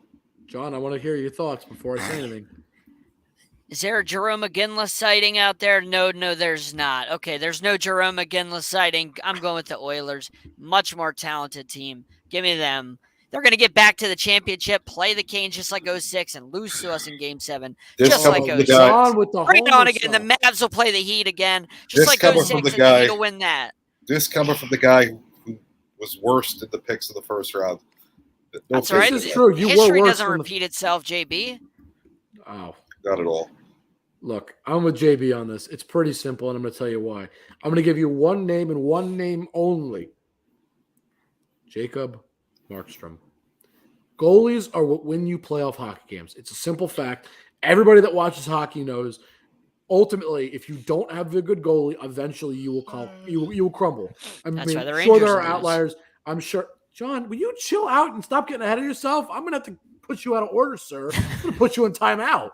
Speaker 1: John, I want to hear your thoughts before I say anything.
Speaker 2: Is there a Jerome McGinley sighting out there? No, there's not. Okay, there's no Jerome McGinley sighting. I'm going with the Oilers. Much more talented team. Give me them. They're going to get back to the championship, play the Canes just like 06, and lose to us in Game 7, just like 06. Bring it on again. The Mavs will play the Heat again, just like 06, and the Heat will win that.
Speaker 4: This coming from the guy who was worst in the picks of the first round.
Speaker 2: That's right.
Speaker 1: This is true.
Speaker 2: History doesn't repeat itself, JB.
Speaker 1: Oh.
Speaker 4: Not at all.
Speaker 1: Look, I'm with JB on this. It's pretty simple, and I'm going to tell you why. I'm going to give you one name and one name only. Jacob Markstrom. Goalies are what win you playoff hockey games. It's a simple fact. Everybody that watches hockey knows. Ultimately, if you don't have a good goalie, eventually you will crumble.
Speaker 2: That's why the
Speaker 1: sure
Speaker 2: Rangers
Speaker 1: there are outliers. I'm sure. John, will you chill out and stop getting ahead of yourself? I'm going to have to put you out of order, sir. I'm going to put you in timeout.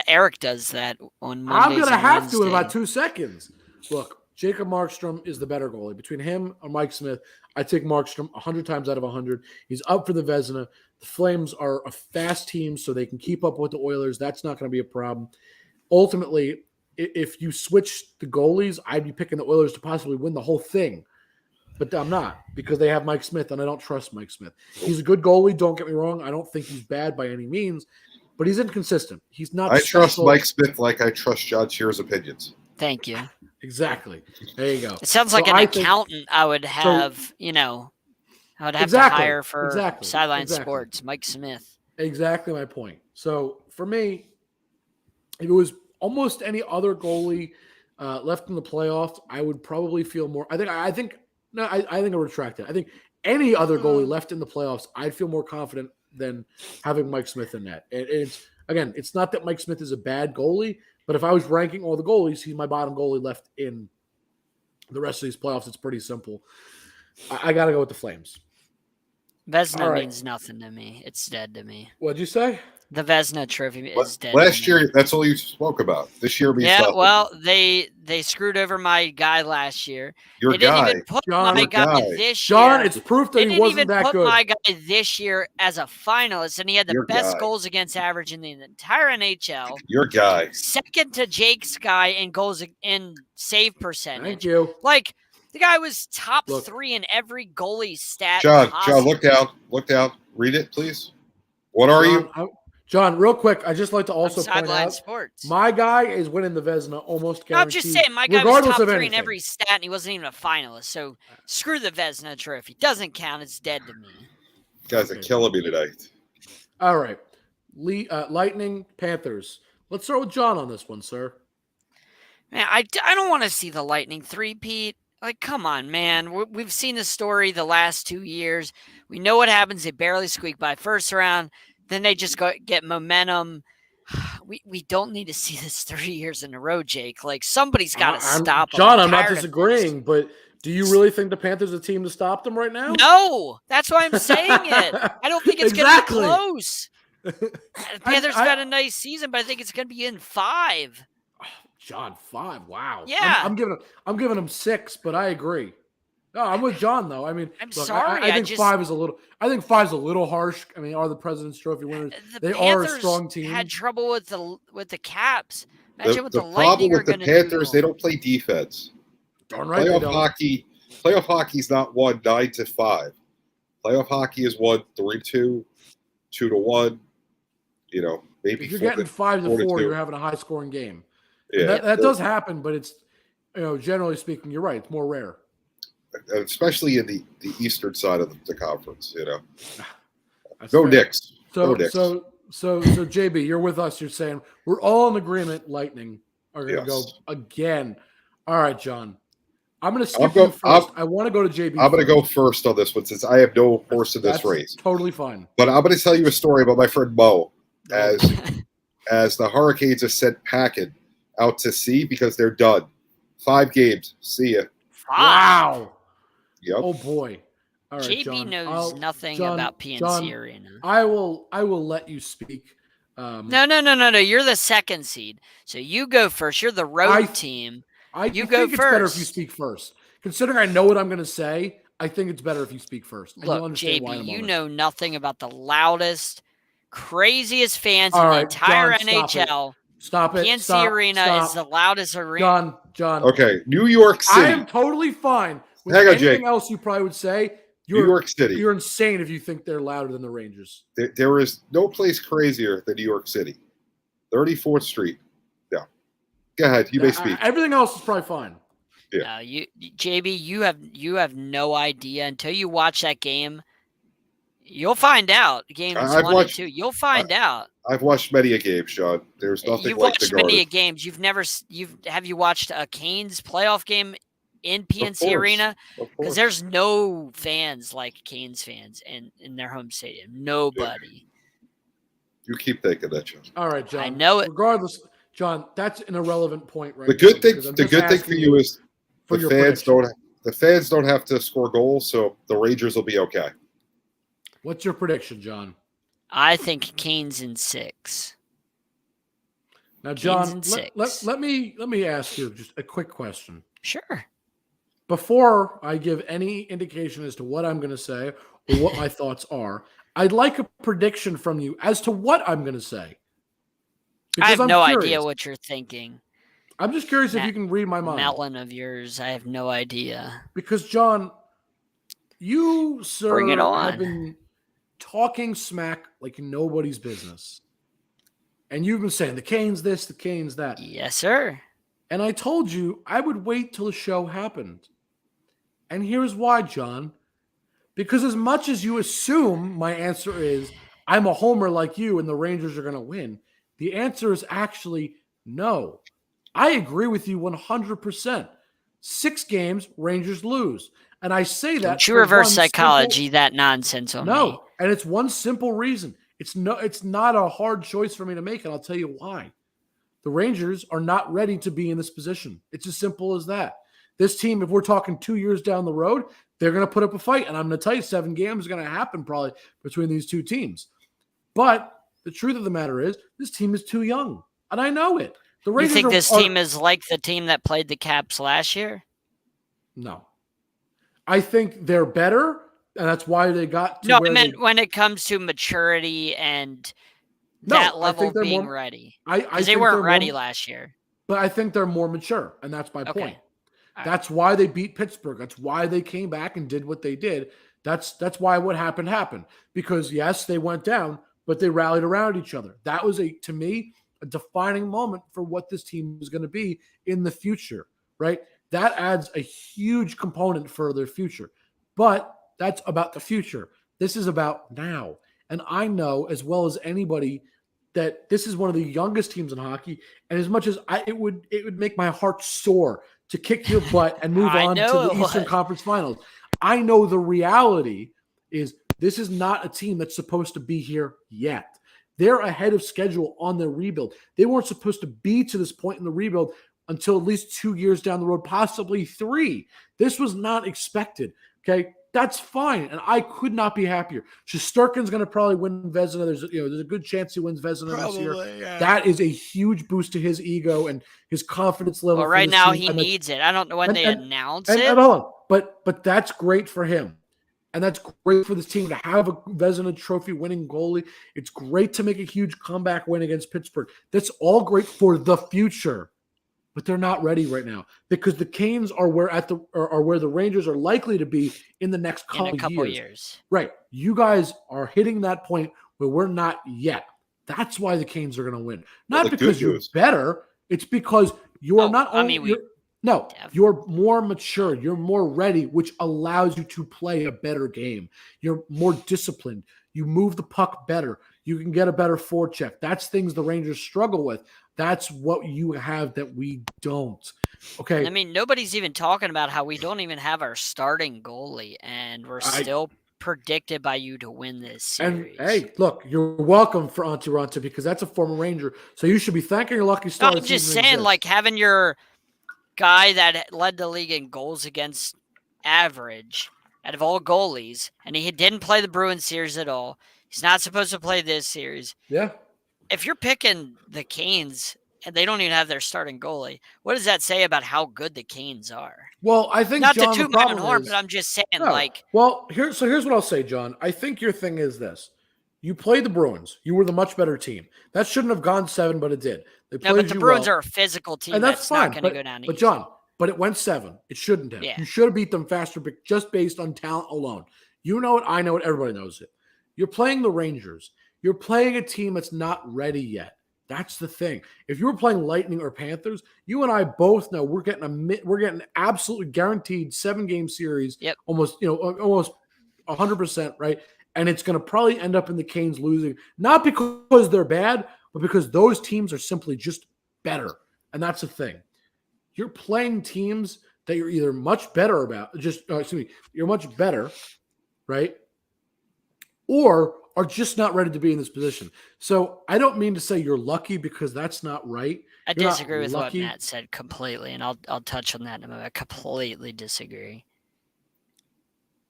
Speaker 2: Eric does that on Mondays.
Speaker 1: I'm going to have to in about 2 seconds. Look, Jacob Markstrom is the better goalie. Between him or Mike Smith, I take Markstrom 100 times out of 100. He's up for the Vezina. The Flames are a fast team, so they can keep up with the Oilers. That's not going to be a problem. Ultimately, if you switch the goalies, I'd be picking the Oilers to possibly win the whole thing. But I'm not, because they have Mike Smith, and I don't trust Mike Smith. He's a good goalie, don't get me wrong. I don't think he's bad by any means, but he's inconsistent. He's not
Speaker 4: I trust Mike Smith like I trust John Shearer's opinions.
Speaker 2: Thank you.
Speaker 1: Exactly. There you go.
Speaker 2: It sounds like an accountant I would have, I would have to hire for Sideline Sports, Mike Smith.
Speaker 1: Exactly my point. So for me, if it was almost any other goalie left in the playoffs, I would probably feel more. I think I retract it. I think any other goalie left in the playoffs, I'd feel more confident than having Mike Smith in that. It's not that Mike Smith is a bad goalie, but if I was ranking all the goalies, he's my bottom goalie left in the rest of these playoffs. It's pretty simple. I got to go with the Flames.
Speaker 2: Vezina means nothing to me. It's dead to me.
Speaker 1: What'd you say?
Speaker 2: The Vezina trophy is dead.
Speaker 4: Last year, that's all you spoke about. This year means nothing.
Speaker 2: Well, they screwed over my guy last year.
Speaker 4: Your
Speaker 2: they
Speaker 4: guy.
Speaker 2: didn't even put my guy this year.
Speaker 1: John, it's proof that he wasn't that good.
Speaker 2: They didn't even put my guy this year as a finalist, and he had the best goals against average in the entire NHL.
Speaker 4: Your guy.
Speaker 2: Second to Jake Sky in goals in save percentage.
Speaker 1: Thank you.
Speaker 2: Like, the guy was top 3 in every goalie stat.
Speaker 4: John, look down. Look down. Read it, please. What are you?
Speaker 1: John, real quick, I just like to also point
Speaker 2: Sideline
Speaker 1: out
Speaker 2: Sports.
Speaker 1: my guy is winning the Vezina almost
Speaker 2: No, I'm
Speaker 1: guaranteed.
Speaker 2: just saying, my guy was
Speaker 1: regardless
Speaker 2: top
Speaker 1: of
Speaker 2: 3
Speaker 1: anything.
Speaker 2: in every stat, and he wasn't even a finalist. So screw the Vezina trophy. Doesn't count. It's dead to me.
Speaker 4: You guys are killing me tonight.
Speaker 1: All right. Lightning, Panthers. Let's start with John on this one, sir.
Speaker 2: Man, I don't want to see the Lightning three-peat. Like, come on, man. We've seen the story the last 2 years. We know what happens. They barely squeak by first round. Then they just get momentum. We don't need to see this 3 years in a row, Jake. Like, somebody's got to stop them.
Speaker 1: John, I'm not disagreeing, but do you really think the Panthers are the team to stop them right now?
Speaker 2: No, that's why I'm saying it. I don't think it's going to be close. The Panthers have had a nice season, but I think it's going to be in 5.
Speaker 1: John, 5. Wow.
Speaker 2: Yeah.
Speaker 1: I'm giving them 6, but I agree. No, I'm with John though. I mean,
Speaker 2: I'm sorry.
Speaker 1: I think 5 is a little. I think 5's a little harsh. I mean, are the President's Trophy winners? They are a strong team.
Speaker 2: Had trouble with the Caps. Imagine what
Speaker 4: The
Speaker 2: the Lightning
Speaker 4: problem
Speaker 2: are
Speaker 4: with the
Speaker 2: going to do.
Speaker 4: Panthers, they don't play defense.
Speaker 1: Darn right they don't.
Speaker 4: Playoff hockey's not won 9-5. Playoff hockey is won 3-2, 2-1. You know, maybe
Speaker 1: if you're getting 5-4, you're having a high scoring game. Yeah, that does happen, but it's generally speaking, you're right. It's more rare,
Speaker 4: especially in the eastern side of the conference.
Speaker 1: That's
Speaker 4: Go
Speaker 1: fair.
Speaker 4: Knicks.
Speaker 1: So,
Speaker 4: Go Knicks.
Speaker 1: So JB, you're with us. You're saying we're all in agreement. Lightning are going to go again. All right, John. I'm going to skip you first. I want to go to JB.
Speaker 4: I'm going to go first on this one since I have no horse in this race.
Speaker 1: Totally fine.
Speaker 4: But I'm going to tell you a story about my friend Mo as the Hurricanes have sent Packard out to sea because they're done. 5 games. See ya.
Speaker 1: Wow.
Speaker 4: Yep.
Speaker 1: Oh boy. All right,
Speaker 2: JB
Speaker 1: John,
Speaker 2: knows nothing about PNC Arena.
Speaker 1: I will let you speak.
Speaker 2: No. You're the second seed, so you go first. You're the road team.
Speaker 1: I think it's better if you speak first. Considering I know what I'm going to say, I think it's better if you speak first.
Speaker 2: Look, JB, you know nothing about the loudest, craziest fans in the entire NHL.
Speaker 1: Stop it.
Speaker 2: PNC Arena is the loudest arena.
Speaker 1: John.
Speaker 4: Okay, New York City.
Speaker 1: I am totally fine with anything else you probably would say.
Speaker 4: New York City.
Speaker 1: You're insane if you think they're louder than the Rangers.
Speaker 4: There is no place crazier than New York City. 34th Street. Yeah. Go ahead. You may speak.
Speaker 1: Everything else is probably fine.
Speaker 2: Yeah. No, JB, you have no idea until you watch that game. You'll find out. Games 1 and 2. You'll find out.
Speaker 4: I've watched many a game, Sean. There's nothing
Speaker 2: You've
Speaker 4: like the
Speaker 2: watched
Speaker 4: Garden.
Speaker 2: many a games. Have you watched a Canes playoff game in PNC Arena? Because there's no fans like Canes fans in their home stadium. Nobody.
Speaker 4: You keep thinking that, John.
Speaker 1: All right, John.
Speaker 2: I know it.
Speaker 1: Regardless, John, that's an irrelevant point, right?
Speaker 4: The good thing for you is the fans don't have to score goals, so the Rangers will be okay.
Speaker 1: What's your prediction, John?
Speaker 2: I think Canes in 6.
Speaker 1: Now, John, let me ask you just a quick question.
Speaker 2: Sure.
Speaker 1: Before I give any indication as to what I'm going to say or what my thoughts are, I'd like a prediction from you as to what I'm going to say.
Speaker 2: I have no idea what you're thinking.
Speaker 1: I'm just curious if you can read my mind.
Speaker 2: Melon of yours, I have no idea.
Speaker 1: Because, John, you, sir,
Speaker 2: bring it on.
Speaker 1: have been talking smack like nobody's business. And you've been saying the Canes this, the Canes that.
Speaker 2: Yes, sir.
Speaker 1: And I told you I would wait till the show happened. And here's why, John. Because as much as you assume my answer is I'm a homer like you and the Rangers are going to win, the answer is actually no. I agree with you 100%. 6 games, Rangers lose. And I say that.
Speaker 2: Don't you reverse psychology that nonsense on me.
Speaker 1: No, and it's one simple reason. It's not a hard choice for me to make, and I'll tell you why. The Rangers are not ready to be in this position. It's as simple as that. This team, if we're talking 2 years down the road, they're going to put up a fight. And I'm going to tell you 7 games are going to happen probably between these two teams. But the truth of the matter is this team is too young. And I know it. The Rangers
Speaker 2: you think this team is like the team that played the Caps last year?
Speaker 1: No. I think they're better, and that's why they got to
Speaker 2: I meant when it comes to maturity and that level of being ready. Because they weren't ready last year.
Speaker 1: But I think they're more mature, and that's my point. That's why they beat Pittsburgh. That's why they came back and did what they did. That's why what happened. Because, yes, they went down, but they rallied around each other. That was, to me, a defining moment for what this team is going to be in the future, right? That adds a huge component for their future. But that's about the future. This is about now. And I know as well as anybody that this is one of the youngest teams in hockey. And as much as it would make my heart sore to kick your butt and move on to the Eastern Conference Finals. I know the reality is this is not a team that's supposed to be here yet. They're ahead of schedule on their rebuild. They weren't supposed to be to this point in the rebuild until at least 2 years down the road, possibly 3. This was not expected. Okay, that's fine, and I could not be happier. Shesterkin's going to probably win Vezina. There's a good chance he wins Vezina this year. Yeah. That is a huge boost to his ego and his confidence level.
Speaker 2: Well, right now he needs it. I don't know when they announce it.
Speaker 1: And hold on, but that's great for him. And that's great for this team to have a Vezina Trophy winning goalie. It's great to make a huge comeback win against Pittsburgh. That's all great for the future. But they're not ready right now because the Canes are where the Rangers are likely to be in the next couple years. Right. You guys are hitting that point where we're not yet. That's why the Canes are going to win. Not because you're better. It's because you are not only you're more mature, you're more ready, which allows you to play a better game. You're more disciplined. You move the puck better. You can get a better forecheck. That's things the Rangers struggle with. That's what you have that we don't. Okay.
Speaker 2: I mean, nobody's even talking about how we don't even have our starting goalie, and we're still predicted by you to win this series.
Speaker 1: And hey, look, you're welcome for Auntie Ranta because that's a former Ranger. So you should be thanking your lucky stars.
Speaker 2: No, I'm just saying, like having your guy that led the league in goals against average out of all goalies, and he didn't play the Bruins series at all. He's not supposed to play this series.
Speaker 1: Yeah.
Speaker 2: If you're picking the Canes and they don't even have their starting goalie, what does that say about how good the Canes are?
Speaker 1: Well, I think
Speaker 2: not
Speaker 1: John,
Speaker 2: to toot my own horn, but I'm just saying,
Speaker 1: Well, here's what I'll say, John. I think your thing is this: you played the Bruins. You were the much better team. That shouldn't have gone 7, but it did.
Speaker 2: But the Bruins are a physical team,
Speaker 1: and that's fine.
Speaker 2: Not going to go down easy.
Speaker 1: But John, it went 7. It shouldn't have.
Speaker 2: Yeah.
Speaker 1: You should have beat them faster, but just based on talent alone. You know it. I know it. Everybody knows it. You're playing the Rangers. You're playing a team that's not ready yet. That's the thing. If you were playing Lightning or Panthers, you and I both know we're getting absolutely guaranteed 7-game series.
Speaker 2: Yep.
Speaker 1: Almost 100%, right? And it's going to probably end up in the Canes losing, not because they're bad, but because those teams are simply just better. And that's the thing. You're playing teams that you're either much better about, you're much better, right? Or are just not ready to be in this position. So I don't mean to say you're lucky because that's not right.
Speaker 2: I disagree with what Matt said completely, and I'll touch on that in a moment. I completely disagree.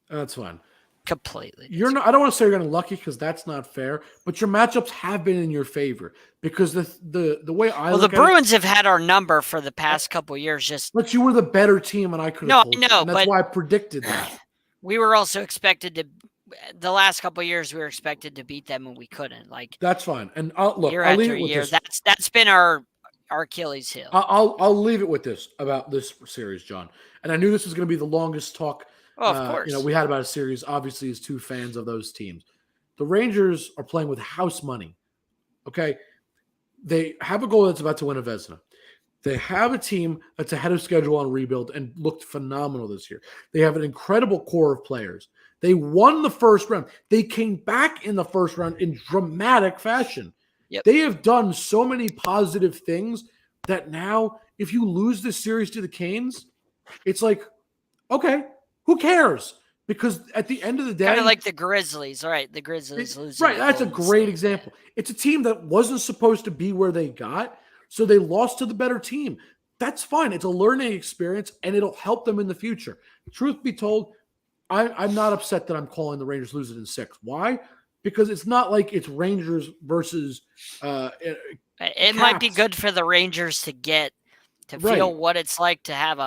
Speaker 1: That's fine.
Speaker 2: Completely.
Speaker 1: I don't want to say you're getting lucky because that's not fair, but your matchups have been in your favor because the way I look
Speaker 2: the Bruins have had our number for the past couple years.
Speaker 1: But you were the better team, and I could have told you. And that's why I predicted that.
Speaker 2: We were also expected to. The last couple of years, we were expected to beat them, and we couldn't.
Speaker 1: That's fine. And
Speaker 2: year after year, that's been our Achilles heel.
Speaker 1: I'll leave it with this about this series, John. And I knew this was going to be the longest talk.
Speaker 2: Of course,
Speaker 1: we had about a series. Obviously, as two fans of those teams, the Rangers are playing with house money. Okay, they have a goal that's about to win a Vezina. They have a team that's ahead of schedule on rebuild and looked phenomenal this year. They have an incredible core of players. They won the first round. They came back in the first round in dramatic fashion.
Speaker 2: Yep.
Speaker 1: They have done so many positive things that now, if you lose this series to the Canes, it's like, okay, who cares? Because at the end of the day,
Speaker 2: kind of like the Grizzlies, right? The Grizzlies losing.
Speaker 1: Right, that's a great example. It's a team that wasn't supposed to be where they got, so they lost to the better team. That's fine. It's a learning experience, and it'll help them in the future. Truth be told, I'm not upset that I'm calling the Rangers losing in 6. Why? Because it's not like it's Rangers versus
Speaker 2: it might be good for the Rangers to feel what it's like to have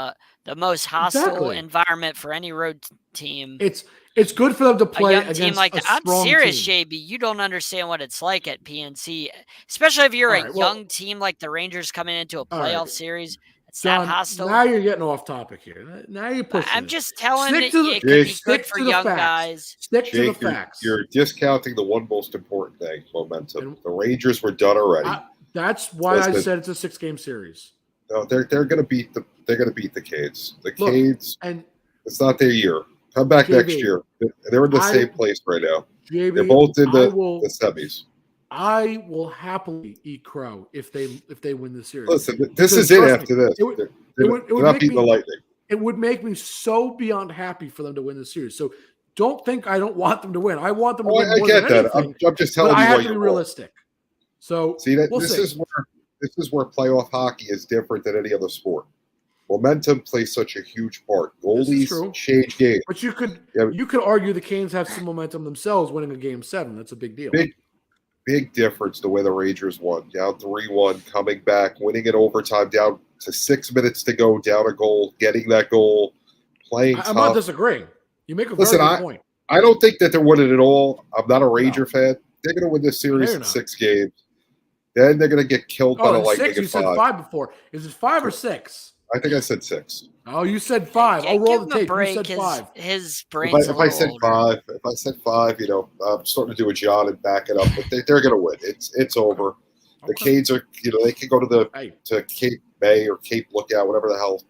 Speaker 2: the most hostile environment for any road team.
Speaker 1: It's good for them to play against
Speaker 2: team like that. I'm serious,
Speaker 1: team.
Speaker 2: JB. You don't understand what it's like at PNC, especially if you're young team like the Rangers coming into a playoff series It's
Speaker 1: John,
Speaker 2: not hostile.
Speaker 1: now you're getting off topic here. Now you're pushing
Speaker 2: I'm
Speaker 1: it.
Speaker 2: just telling
Speaker 1: Stick
Speaker 2: it,
Speaker 1: to the-
Speaker 2: it could be
Speaker 1: stick
Speaker 2: good for
Speaker 1: to the
Speaker 2: young
Speaker 1: facts.
Speaker 2: guys.
Speaker 1: Stick to the
Speaker 4: Jake,
Speaker 1: facts.
Speaker 4: you're discounting the one most important thing, momentum.
Speaker 1: And-
Speaker 4: The Rangers were done already.
Speaker 1: That's why I
Speaker 4: Listen.
Speaker 1: said it's a 6-game series.
Speaker 4: No, they're going to beat the Canes. The
Speaker 1: Look,
Speaker 4: Canes.
Speaker 1: And
Speaker 4: It's not their year. Come back
Speaker 1: JB,
Speaker 4: next year. They're in the
Speaker 1: I-
Speaker 4: same place right now.
Speaker 1: JB,
Speaker 4: They're both in
Speaker 1: I
Speaker 4: the
Speaker 1: will
Speaker 4: semis.
Speaker 1: I will happily eat crow if they win the series.
Speaker 4: Listen, this
Speaker 1: Because
Speaker 4: is it
Speaker 1: trust
Speaker 4: after
Speaker 1: me,
Speaker 4: this.
Speaker 1: it would-
Speaker 4: They're
Speaker 1: it would
Speaker 4: not
Speaker 1: make
Speaker 4: beating the
Speaker 1: me-
Speaker 4: Lightning.
Speaker 1: It would make me so beyond happy for them to win the series. So don't think I don't want them to win. I want them to
Speaker 4: Oh,
Speaker 1: win
Speaker 4: I
Speaker 1: more
Speaker 4: get
Speaker 1: than
Speaker 4: that.
Speaker 1: anything.
Speaker 4: I'm just
Speaker 1: But
Speaker 4: telling
Speaker 1: I
Speaker 4: you
Speaker 1: have
Speaker 4: what
Speaker 1: to be
Speaker 4: you're
Speaker 1: realistic. So
Speaker 4: See that
Speaker 1: we'll
Speaker 4: this
Speaker 1: see.
Speaker 4: is where playoff hockey is different than any other sport. Momentum plays such a huge part.
Speaker 1: This is true.
Speaker 4: Goalies change games.
Speaker 1: But you could
Speaker 4: Yeah.
Speaker 1: argue the Canes have some momentum themselves winning a game 7. That's a big deal.
Speaker 4: Big difference the way the Rangers won. Down 3-1, coming back, winning in overtime, down to 6 minutes to go, down a goal, getting that goal, playing
Speaker 1: I'm
Speaker 4: tough.
Speaker 1: not disagreeing. You make a very
Speaker 4: Listen,
Speaker 1: good point.
Speaker 4: I don't think that they're winning it all. I'm not a Ranger fan. They're going to win this series
Speaker 1: you're
Speaker 4: in
Speaker 1: not.
Speaker 4: 6 games. Then they're going to get killed by the
Speaker 1: Oh,
Speaker 4: Lightning
Speaker 1: 6.
Speaker 4: in
Speaker 1: You said
Speaker 4: 5.
Speaker 1: 5 before. Is it 5 or 6?
Speaker 4: I think I said 6.
Speaker 1: Oh, you said 5. I'll roll
Speaker 2: Give
Speaker 1: the
Speaker 2: him a
Speaker 1: tape. You
Speaker 2: break.
Speaker 1: said 5.
Speaker 2: His
Speaker 4: If
Speaker 2: brain's a
Speaker 4: I
Speaker 2: little
Speaker 4: said
Speaker 2: older.
Speaker 4: 5, I'm starting to do a John and back it up. But they're going to win. It's over. The
Speaker 1: Okay.
Speaker 4: Canes are, they can go to Cape May or Cape Lookout, whatever the hell,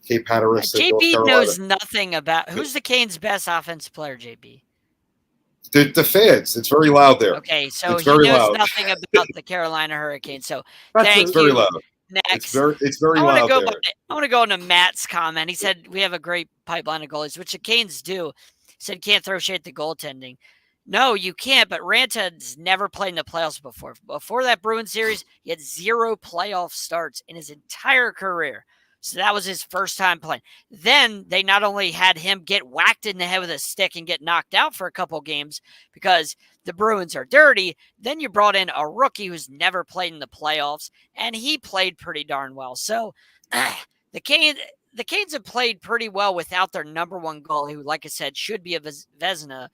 Speaker 4: Cape Hatteras in North
Speaker 2: JB
Speaker 4: Carolina.
Speaker 2: knows nothing about who's the Canes' best offensive player. JB.
Speaker 4: The fans, it's very loud there.
Speaker 2: Okay, so
Speaker 4: It's
Speaker 2: he
Speaker 4: very
Speaker 2: knows
Speaker 4: loud.
Speaker 2: nothing about the Carolina Hurricanes. So
Speaker 1: That's
Speaker 2: thank
Speaker 4: It's very
Speaker 2: you.
Speaker 4: loud.
Speaker 2: Next,
Speaker 4: It's very
Speaker 2: I want to
Speaker 4: loud
Speaker 2: go.
Speaker 4: there.
Speaker 2: I want to go into Matt's comment. He said we have a great pipeline of goalies, which the Canes do. He said can't throw shade at the goaltending. No, you can't. But Rantad's never played in the playoffs before. Before that Bruins series, he had 0 playoff starts in his entire career. So that was his first time playing. Then they not only had him get whacked in the head with a stick and get knocked out for a couple games because the Bruins are dirty, then you brought in a rookie who's never played in the playoffs, and he played pretty darn well. So the Canes have played pretty well without their number one goalie, who, like I said, should be a Vezina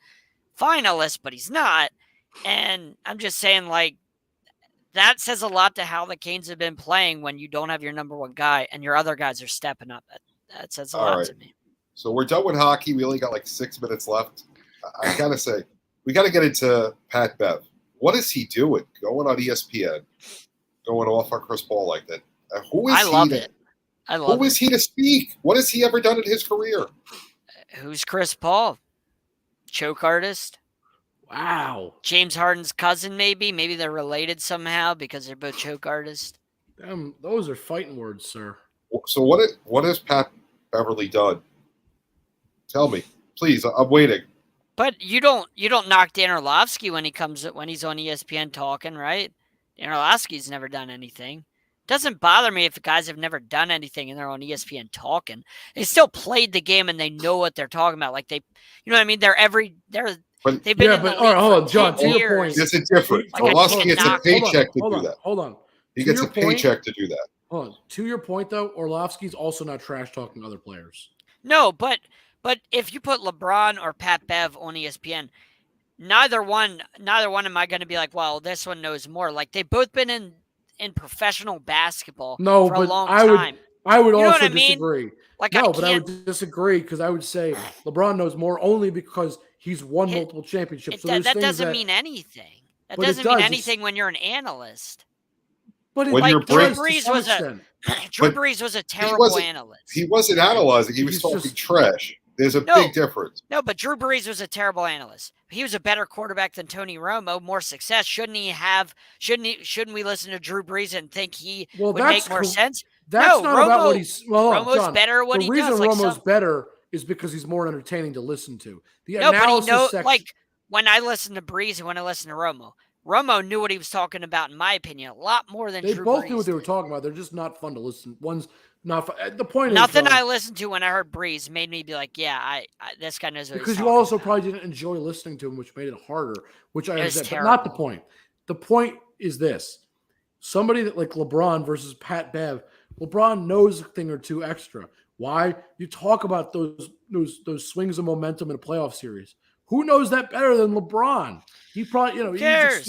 Speaker 2: finalist, but he's not. And I'm just saying, like, that says a lot to how the Canes have been playing when you don't have your number one guy and your other guys are stepping up. That says a
Speaker 4: All
Speaker 2: lot
Speaker 4: right.
Speaker 2: to me.
Speaker 4: So we're done with hockey. We only got like 6 minutes left. I gotta say, we got to get into Pat Bev. What is he doing? Going on ESPN, going off on Chris Paul like that. Who is
Speaker 2: I love it.
Speaker 4: Who is he to speak? What has he ever done in his career?
Speaker 2: Who's Chris Paul? Choke artist?
Speaker 1: Wow.
Speaker 2: James Harden's cousin, maybe? Maybe they're related somehow because they're both choke artists.
Speaker 1: Damn, those are fighting words, sir.
Speaker 4: So what has Pat Beverly done? Tell me, please. I'm waiting.
Speaker 2: But you don't knock Dan Orlovsky when he's on ESPN talking, right? Dan Orlovsky's never done anything. Doesn't bother me if the guys have never done anything and they're on ESPN talking. They still played the game and they know what they're talking about. Like you know what I mean? They've been in the league
Speaker 1: all right, hold on, John.
Speaker 2: for
Speaker 1: To
Speaker 2: 10
Speaker 1: your point,
Speaker 2: years.
Speaker 4: It's different.
Speaker 2: Like, I
Speaker 4: Orlovsky
Speaker 2: can't
Speaker 4: gets a
Speaker 2: knock-
Speaker 4: paycheck to do that.
Speaker 1: Hold on.
Speaker 4: He
Speaker 1: To
Speaker 4: gets a
Speaker 1: your point-
Speaker 4: paycheck to do that.
Speaker 1: Hold on. To your point, though, Orlovsky's also not trash talking other players.
Speaker 2: No, but if you put LeBron or Pat Bev on ESPN, neither one am I going to be like, well, this one knows more. Like they've both been in professional basketball
Speaker 1: No,
Speaker 2: for a
Speaker 1: but
Speaker 2: long
Speaker 1: I
Speaker 2: time.
Speaker 1: would
Speaker 2: You know
Speaker 1: also
Speaker 2: what I mean?
Speaker 1: disagree.
Speaker 2: Like
Speaker 1: No,
Speaker 2: I
Speaker 1: but I
Speaker 2: can't.
Speaker 1: would disagree because I would say LeBron knows more only because he's won
Speaker 2: It-
Speaker 1: multiple championships. So
Speaker 2: that
Speaker 1: there's things
Speaker 2: doesn't mean anything. That
Speaker 1: But it
Speaker 2: doesn't mean
Speaker 1: does.
Speaker 2: anything when you're an analyst.
Speaker 1: But it
Speaker 4: When
Speaker 1: like,
Speaker 4: you're
Speaker 1: does
Speaker 4: break-
Speaker 1: to
Speaker 2: Brees
Speaker 1: some
Speaker 2: was a-
Speaker 1: extent.
Speaker 2: Drew
Speaker 4: But
Speaker 2: Brees was a terrible analyst.
Speaker 4: He wasn't analyzing. He was
Speaker 1: He's
Speaker 4: talking
Speaker 1: just-
Speaker 4: trash. There's a
Speaker 2: No.
Speaker 4: big difference.
Speaker 2: No, but Drew Brees was a terrible analyst. He was a better quarterback than Tony Romo, more success. Shouldn't we listen to Drew Brees and think he
Speaker 1: Well,
Speaker 2: would
Speaker 1: that's
Speaker 2: make more
Speaker 1: cor-
Speaker 2: sense?
Speaker 1: That's
Speaker 2: No,
Speaker 1: not about what
Speaker 2: Romo-
Speaker 1: he's. Well,
Speaker 2: Romo's
Speaker 1: John,
Speaker 2: better at what
Speaker 1: the
Speaker 2: he
Speaker 1: reason
Speaker 2: does. Like
Speaker 1: Romo's
Speaker 2: some,
Speaker 1: better is because he's more entertaining to listen to. The
Speaker 2: no, but he
Speaker 1: analysis
Speaker 2: knows.
Speaker 1: section.
Speaker 2: Like when I listen to Brees and when I listen to Romo knew what he was talking about, in my opinion, a lot more than
Speaker 1: they
Speaker 2: Drew
Speaker 1: both
Speaker 2: Brees
Speaker 1: knew what they were
Speaker 2: did.
Speaker 1: talking about. They're just not fun to listen. One's not fun. The point
Speaker 2: Nothing
Speaker 1: is,
Speaker 2: I listened to when I heard Brees made me be like, yeah, I this guy knows what
Speaker 1: because
Speaker 2: he's
Speaker 1: you
Speaker 2: talking
Speaker 1: also
Speaker 2: about.
Speaker 1: probably didn't enjoy listening to him, which made it harder. Which I
Speaker 2: It was
Speaker 1: understand, but not the
Speaker 2: terrible.
Speaker 1: point. The point is this: somebody that like LeBron versus Pat Bev. LeBron knows a thing or two extra. Why? You talk about those swings of momentum in a playoff series. Who knows that better than LeBron? He probably,
Speaker 2: Who cares?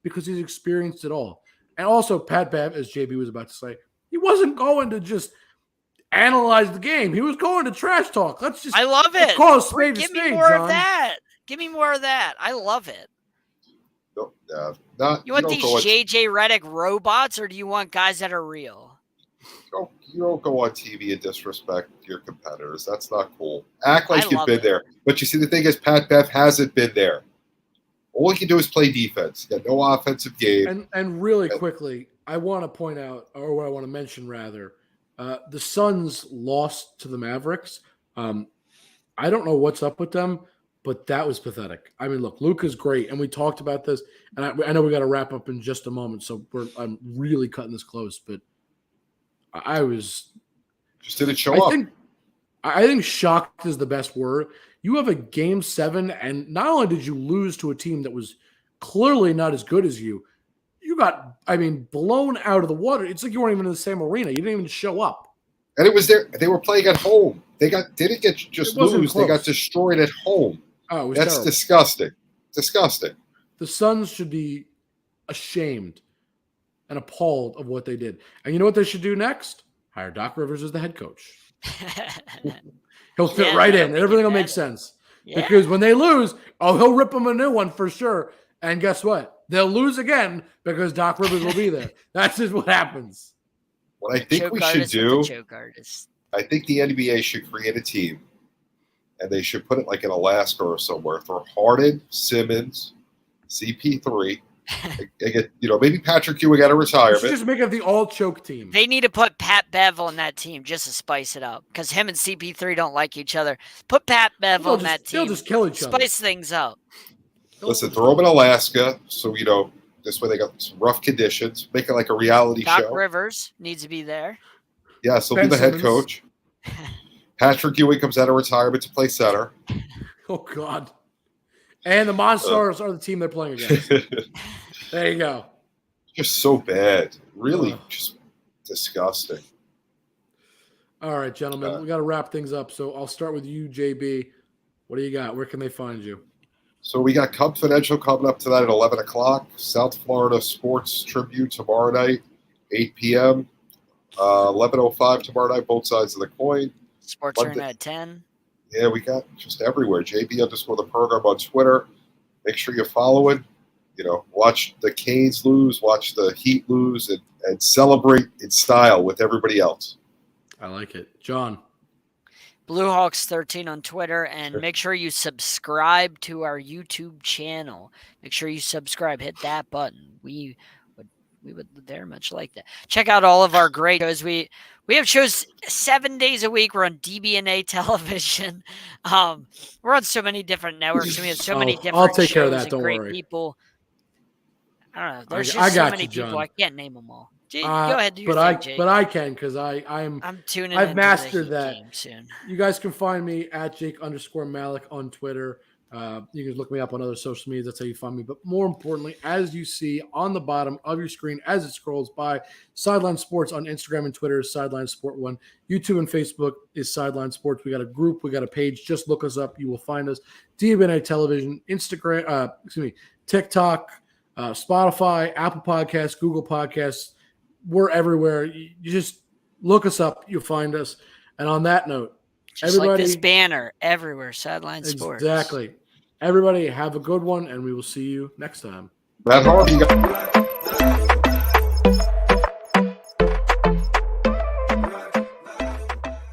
Speaker 1: because he's experienced it all. And also, Pat Bev, as JB was about to say, He wasn't going to just analyze the game. He was going to trash talk.
Speaker 2: I love it.
Speaker 1: Call a spade
Speaker 2: Give
Speaker 1: a
Speaker 2: me
Speaker 1: spade,
Speaker 2: more
Speaker 1: John.
Speaker 2: of that. Give me more of that. I love it.
Speaker 4: No,
Speaker 2: You want these JJ Redick robots, or do you want guys that are real?
Speaker 4: You don't go on TV and disrespect your competitors. That's not cool. Act like you've
Speaker 2: love
Speaker 4: been
Speaker 2: it.
Speaker 4: there. But you see, the thing is, Pat Bev hasn't been there. All he can do is play defense. He got no offensive game.
Speaker 1: And really quickly, I want to point out, or what I want to mention rather, the Suns lost to the Mavericks. I don't know what's up with them, but that was pathetic. I mean, look, Luka's great, and we talked about this, and I know we got to wrap up in just a moment, so I'm really cutting this close, but I was
Speaker 4: just didn't show up.
Speaker 1: I think shocked is the best word. You have a game 7, and not only did you lose to a team that was clearly not as good as you, you got, blown out of the water. It's like you weren't even in the same arena. You didn't even show up.
Speaker 4: And it was there. They were playing at home. They didn't get just lose. Close. They got destroyed at home.
Speaker 1: Oh,
Speaker 4: that's
Speaker 1: terrible.
Speaker 4: Disgusting. Disgusting.
Speaker 1: The Suns should be ashamed and appalled of what they did. And you know what they should do next? Hire Doc Rivers as the head coach. He'll fit right in. Everything will make sense. Yeah. Because when they lose, he'll rip them a new one for sure. And guess what? They'll lose again because Doc Rivers will be there. That's just what happens.
Speaker 4: What I think we should do, I think the NBA should create a team, and they should put it like in Alaska or somewhere for Harden, Simmons, CP3. They get, maybe Patrick Ewing out of retirement.
Speaker 1: Just make it the all-choke team.
Speaker 2: They need to put Pat Bev on that team just to spice it up because him and CP3 don't like each other. Put Pat Bev on that team.
Speaker 1: They'll just kill each other.
Speaker 2: Spice things up.
Speaker 4: Listen, throw them in Alaska, so this way they got some rough conditions. Make it like a reality show.
Speaker 2: Doc Rivers needs to be there.
Speaker 4: Yeah, so he'll be the head coach. Patrick Ewing comes out of retirement to play center.
Speaker 1: Oh, God. And the Monstars are the team they're playing against. There you go.
Speaker 4: Just so bad. Really just disgusting.
Speaker 1: All right, gentlemen. We got to wrap things up. So I'll start with you, JB. What do you got? Where can they find you?
Speaker 4: So we got Confidential coming up tonight at 11 o'clock. South Florida Sports Tribute tomorrow night, 8 p.m. 11:05 tomorrow night, both sides of the coin.
Speaker 2: Sports Arena at 10.
Speaker 4: Yeah, we got just everywhere. JB_the program on Twitter. Make sure you follow it. Watch the Canes lose, watch the Heat lose, and celebrate in style with everybody else.
Speaker 1: I like it. John.
Speaker 2: BlueHawks13 on Twitter, and make sure you subscribe to our YouTube channel. Make sure you subscribe. Hit that button. We would very much like that. Check out all of our great shows. We have shows 7 days a week. We're on DBNA television. We're on so many different networks, and we have so many different
Speaker 1: I'll take
Speaker 2: shows
Speaker 1: care of that.
Speaker 2: and
Speaker 1: Don't
Speaker 2: great
Speaker 1: worry.
Speaker 2: people. I don't know. There's just so many people. I can't name them all. Go ahead, do your thing, Jake.
Speaker 1: But I can because I'm
Speaker 2: tuning.
Speaker 1: I've mastered that.
Speaker 2: Game soon.
Speaker 1: You guys can find me at Jake_Malik on Twitter. You can look me up on other social media. That's how you find me. But more importantly, as you see on the bottom of your screen as it scrolls by, Sideline Sports on Instagram and Twitter is Sideline Sport 1. YouTube and Facebook is Sideline Sports. We got a group. We got a page. Just look us up. You will find us. DBNA Television, Instagram, TikTok, Spotify, Apple Podcasts, Google Podcasts. We're everywhere. You just look us up. You'll find us. And on that note,
Speaker 2: everybody, like this banner everywhere, Sideline Sports.
Speaker 1: Exactly. Everybody have a good one, and we will see you next time.
Speaker 4: That's all you got.